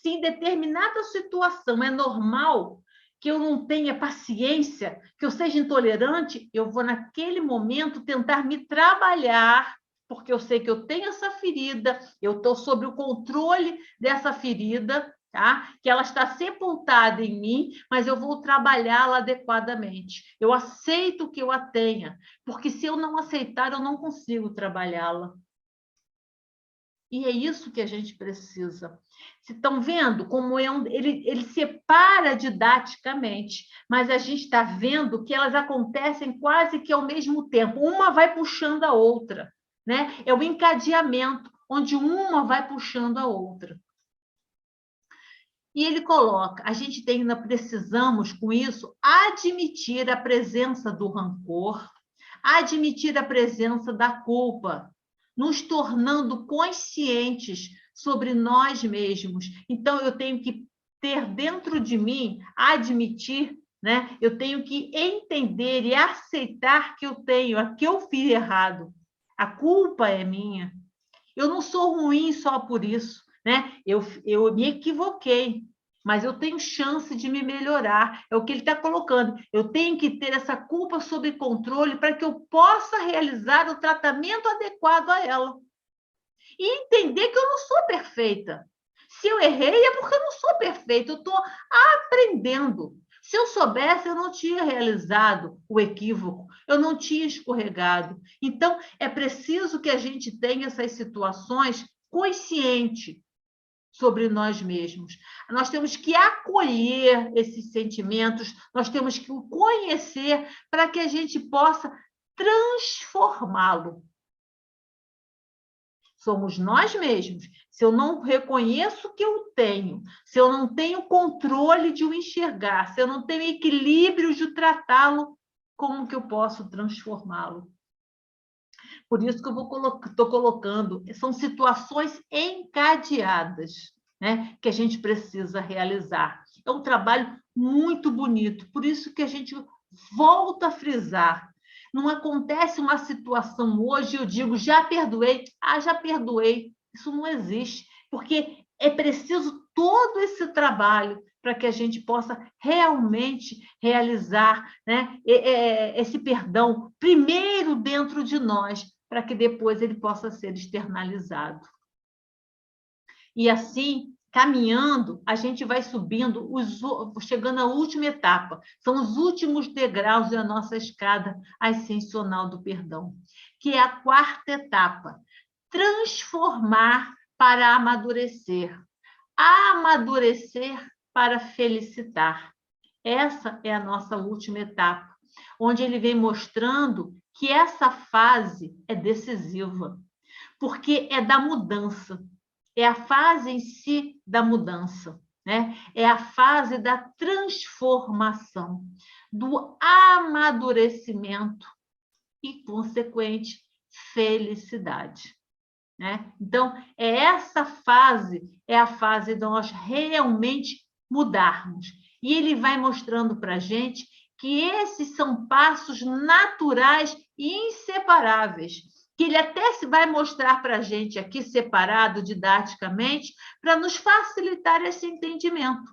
Se em determinada situação é normal que eu não tenha paciência, que eu seja intolerante, eu vou, naquele momento, tentar me trabalhar, porque eu sei que eu tenho essa ferida, eu estou sob o controle dessa ferida, tá? Que ela está sepultada em mim, mas eu vou trabalhá-la adequadamente. Eu aceito que eu a tenha, porque se eu não aceitar, eu não consigo trabalhá-la. E é isso que a gente precisa. Vocês estão vendo como ele separa didaticamente, mas a gente está vendo que elas acontecem quase que ao mesmo tempo. Uma vai puxando a outra, né? É o encadeamento, onde uma vai puxando a outra. E ele coloca, precisamos, com isso, admitir a presença do rancor, admitir a presença da culpa, nos tornando conscientes sobre nós mesmos. Então, eu tenho que ter dentro de mim, admitir, né? Eu tenho que entender e aceitar que eu fiz errado. A culpa é minha. Eu não sou ruim só por isso, né? Eu me equivoquei, mas eu tenho chance de me melhorar. É o que ele está colocando. Eu tenho que ter essa culpa sob controle para que eu possa realizar o tratamento adequado a ela. E entender que eu não sou perfeita. Se eu errei, é porque eu não sou perfeita, eu estou aprendendo. Se eu soubesse, eu não tinha realizado o equívoco, eu não tinha escorregado. Então, é preciso que a gente tenha essas situações consciente sobre nós mesmos. Nós temos que acolher esses sentimentos, nós temos que o conhecer para que a gente possa transformá-lo. Somos nós mesmos. Se eu não reconheço o que eu tenho, se eu não tenho controle de o enxergar, se eu não tenho equilíbrio de tratá-lo, como que eu posso transformá-lo? Por isso que eu estou colocando, são situações encadeadas, né, que a gente precisa realizar. É um trabalho muito bonito, por isso que a gente volta a frisar. Não acontece uma situação hoje, eu digo, já perdoei. Ah, já perdoei. Isso não existe, porque é preciso todo esse trabalho para que a gente possa realmente realizar, né, esse perdão, primeiro dentro de nós, para que depois ele possa ser externalizado. E assim, caminhando, a gente vai subindo, chegando à última etapa. São os últimos degraus da nossa escada ascensional do perdão, que é a quarta etapa. Transformar para amadurecer. Amadurecer para felicitar. Essa é a nossa última etapa, onde ele vem mostrando que essa fase é decisiva, porque é da mudança. É a fase em si da mudança, né? É a fase da transformação, do amadurecimento e, consequente, felicidade, né? Então, essa fase é a fase de nós realmente mudarmos. E ele vai mostrando para a gente que esses são passos naturais e inseparáveis, que ele até se vai mostrar para a gente aqui separado didaticamente, para nos facilitar esse entendimento,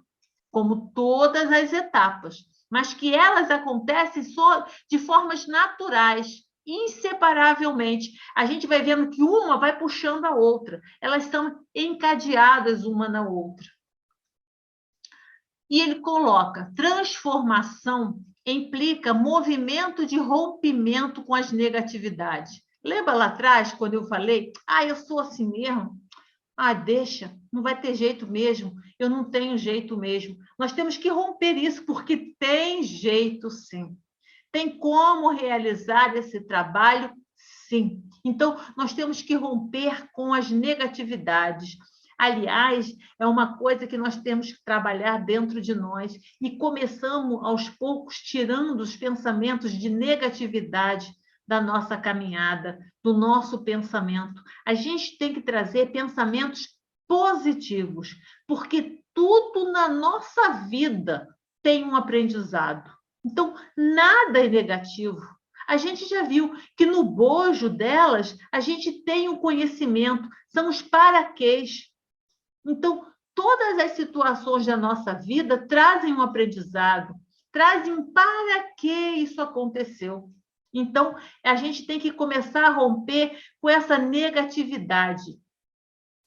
como todas as etapas, mas que elas acontecem só de formas naturais, inseparavelmente. A gente vai vendo que uma vai puxando a outra. Elas estão encadeadas uma na outra. E ele coloca: transformação implica movimento de rompimento com as negatividades. Lembra lá atrás, quando eu falei, eu sou assim mesmo? Deixa, não vai ter jeito mesmo, eu não tenho jeito mesmo. Nós temos que romper isso, porque tem jeito sim. Tem como realizar esse trabalho? Sim. Então, nós temos que romper com as negatividades. Aliás, é uma coisa que nós temos que trabalhar dentro de nós e começamos aos poucos tirando os pensamentos de negatividade da nossa caminhada, do nosso pensamento. A gente tem que trazer pensamentos positivos, porque tudo na nossa vida tem um aprendizado. Então, nada é negativo. A gente já viu que no bojo delas, a gente tem o conhecimento, são os paraquês. Então, todas as situações da nossa vida trazem um aprendizado, trazem um para que isso aconteceu. Então, a gente tem que começar a romper com essa negatividade.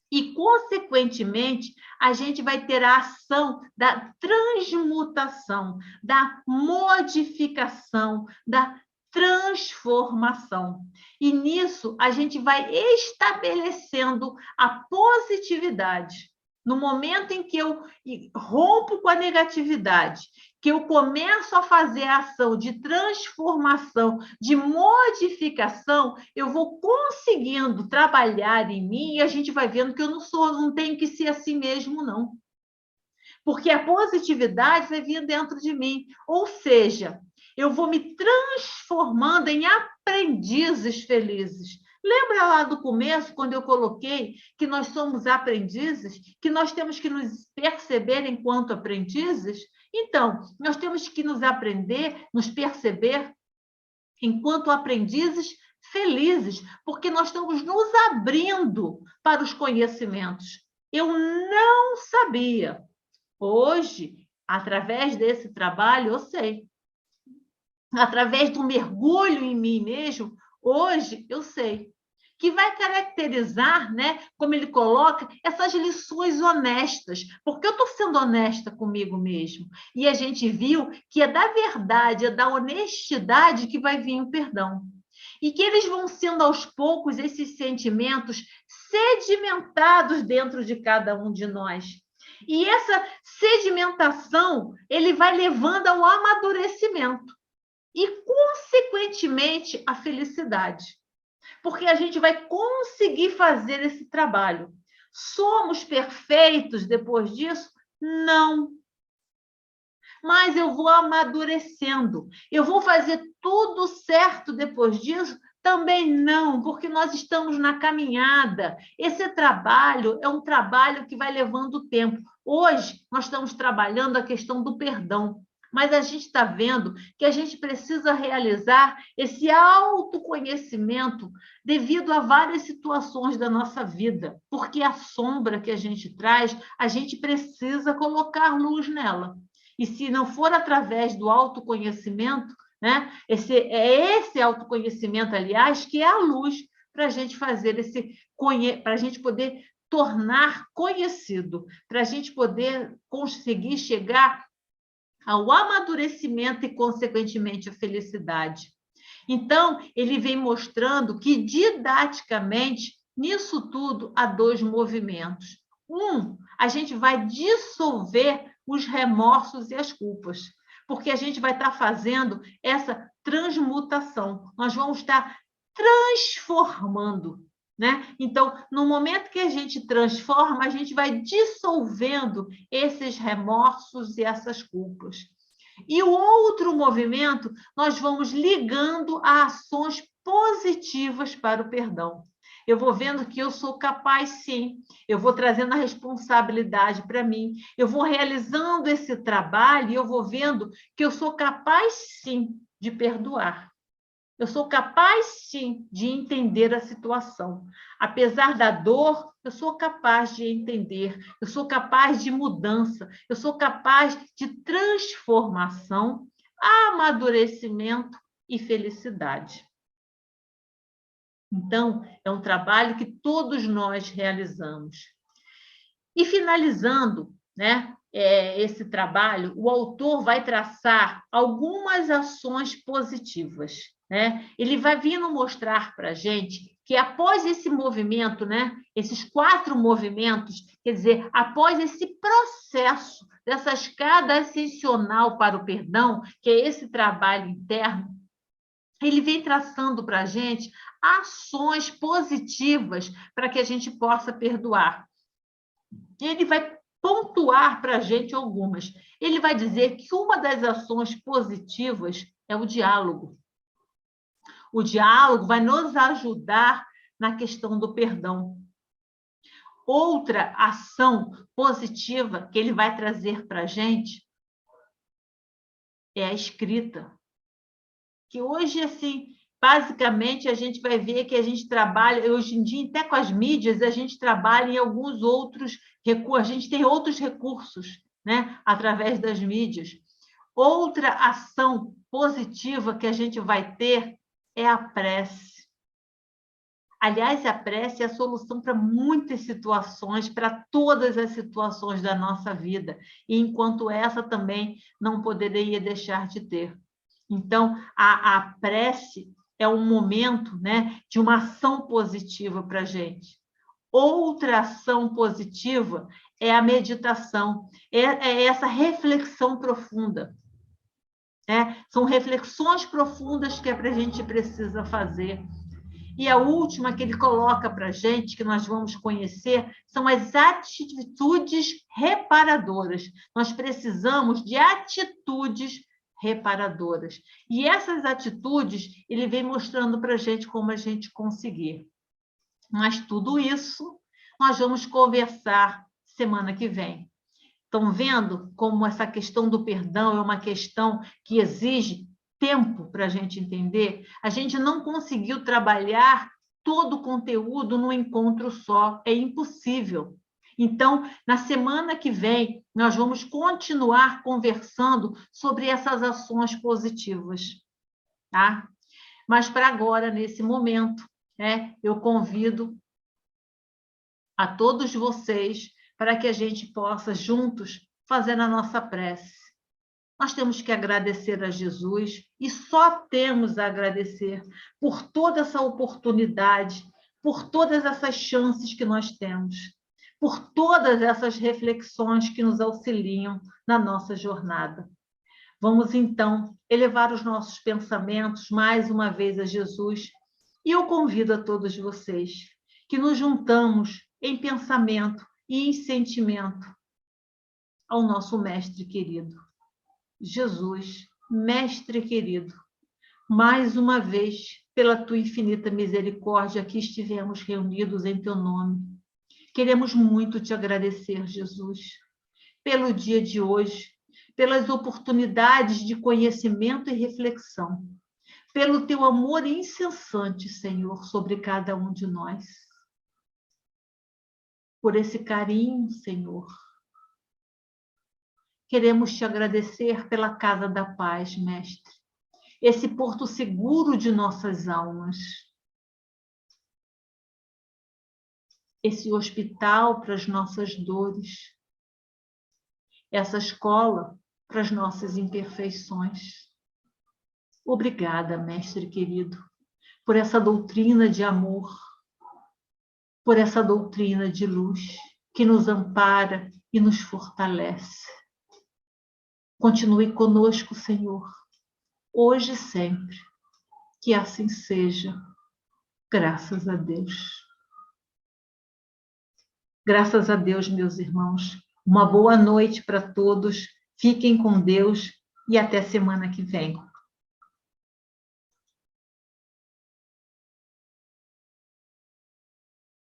E, consequentemente, a gente vai ter a ação da transmutação, da modificação, da transformação. E nisso, a gente vai estabelecendo a positividade. No momento em que eu rompo com a negatividade, que eu começo a fazer a ação de transformação, de modificação, eu vou conseguindo trabalhar em mim e a gente vai vendo que eu não tenho que ser assim mesmo, não. Porque a positividade vai vir dentro de mim. Ou seja, eu vou me transformando em aprendizes felizes. Lembra lá do começo, quando eu coloquei que nós somos aprendizes, que nós temos que nos perceber enquanto aprendizes? Então, nós temos que nos perceber enquanto aprendizes felizes, porque nós estamos nos abrindo para os conhecimentos. Eu não sabia. Hoje, através desse trabalho, eu sei. Através do mergulho em mim mesmo, hoje eu sei. Que vai caracterizar, né, como ele coloca, essas lições honestas, porque eu estou sendo honesta comigo mesmo. E a gente viu que é da verdade, é da honestidade que vai vir o perdão. E que eles vão sendo, aos poucos, esses sentimentos sedimentados dentro de cada um de nós. E essa sedimentação, ele vai levando ao amadurecimento. E, consequentemente, a felicidade. Porque a gente vai conseguir fazer esse trabalho. Somos perfeitos depois disso? Não. Mas eu vou amadurecendo. Eu vou fazer tudo certo depois disso? Também não, porque nós estamos na caminhada. Esse trabalho é um trabalho que vai levando tempo. Hoje, nós estamos trabalhando a questão do perdão. Mas a gente está vendo que a gente precisa realizar esse autoconhecimento devido a várias situações da nossa vida, porque a sombra que a gente traz, a gente precisa colocar luz nela. E se não for através do autoconhecimento, né, esse autoconhecimento, aliás, que é a luz para a gente fazer para a gente poder tornar conhecido, para a gente poder conseguir chegar ao amadurecimento e, consequentemente, à felicidade. Então, ele vem mostrando que, didaticamente, nisso tudo há dois movimentos. A gente vai dissolver os remorsos e as culpas, porque a gente vai estar fazendo essa transmutação. Nós vamos estar transformando. Né? Então, no momento que a gente transforma, a gente vai dissolvendo esses remorsos e essas culpas. E o outro movimento, nós vamos ligando a ações positivas para o perdão. Eu vou vendo que eu sou capaz, sim. Eu vou trazendo a responsabilidade para mim. Eu vou realizando esse trabalho e eu vou vendo que eu sou capaz, sim, de perdoar. Eu sou capaz, sim, de entender a situação. Apesar da dor, eu sou capaz de entender. Eu sou capaz de mudança. Eu sou capaz de transformação, amadurecimento e felicidade. Então, é um trabalho que todos nós realizamos. E finalizando, né, esse trabalho, o autor vai traçar algumas ações positivas, né? Ele vai vindo mostrar para a gente que após esse movimento, né, esses 4 movimentos, quer dizer, após esse processo dessa escada ascensional para o perdão, que é esse trabalho interno, ele vem traçando para a gente ações positivas para que a gente possa perdoar. E ele vai pontuar para a gente algumas. Ele vai dizer que uma das ações positivas é o diálogo. O diálogo vai nos ajudar na questão do perdão. Outra ação positiva que ele vai trazer para a gente é a escrita. Que hoje, assim, basicamente, a gente vai ver que a gente trabalha, hoje em dia, até com as mídias, a gente trabalha em alguns outros recursos, a gente tem outros recursos, né, através das mídias. Outra ação positiva que a gente vai ter é a prece. Aliás, a prece é a solução para muitas situações, para todas as situações da nossa vida, e enquanto essa também não poderia deixar de ter. Então, a prece é um momento, né, de uma ação positiva para a gente. Outra ação positiva é a meditação, é essa reflexão profunda. Né? São reflexões profundas que a gente precisa fazer. E a última que ele coloca para a gente, que nós vamos conhecer, são as atitudes reparadoras. Nós precisamos de atitudes reparadoras. E essas atitudes, ele vem mostrando para a gente como a gente conseguir. Mas tudo isso nós vamos conversar semana que vem. Estão vendo como essa questão do perdão é uma questão que exige tempo para a gente entender? A gente não conseguiu trabalhar todo o conteúdo num encontro só, é impossível. Então, na semana que vem, nós vamos continuar conversando sobre essas ações positivas, tá? Mas para agora, nesse momento, né, eu convido a todos vocês para que a gente possa juntos fazer a nossa prece. Nós temos que agradecer a Jesus e só temos a agradecer por toda essa oportunidade, por todas essas chances que nós temos, por todas essas reflexões que nos auxiliam na nossa jornada. Vamos, então, elevar os nossos pensamentos mais uma vez a Jesus e eu convido a todos vocês que nos juntamos em pensamento e em sentimento ao nosso Mestre querido. Jesus, Mestre querido, mais uma vez, pela tua infinita misericórdia, aqui estivemos reunidos em teu nome. Queremos muito te agradecer, Jesus, pelo dia de hoje, pelas oportunidades de conhecimento e reflexão, pelo teu amor incessante, Senhor, sobre cada um de nós. Por esse carinho, Senhor. Queremos te agradecer pela Casa da Paz, Mestre, esse porto seguro de nossas almas, esse hospital para as nossas dores, essa escola para as nossas imperfeições. Obrigada, Mestre querido, por essa doutrina de amor, por essa doutrina de luz que nos ampara e nos fortalece. Continue conosco, Senhor, hoje e sempre. Que assim seja. Graças a Deus. Graças a Deus, meus irmãos. Uma boa noite para todos. Fiquem com Deus e até semana que vem.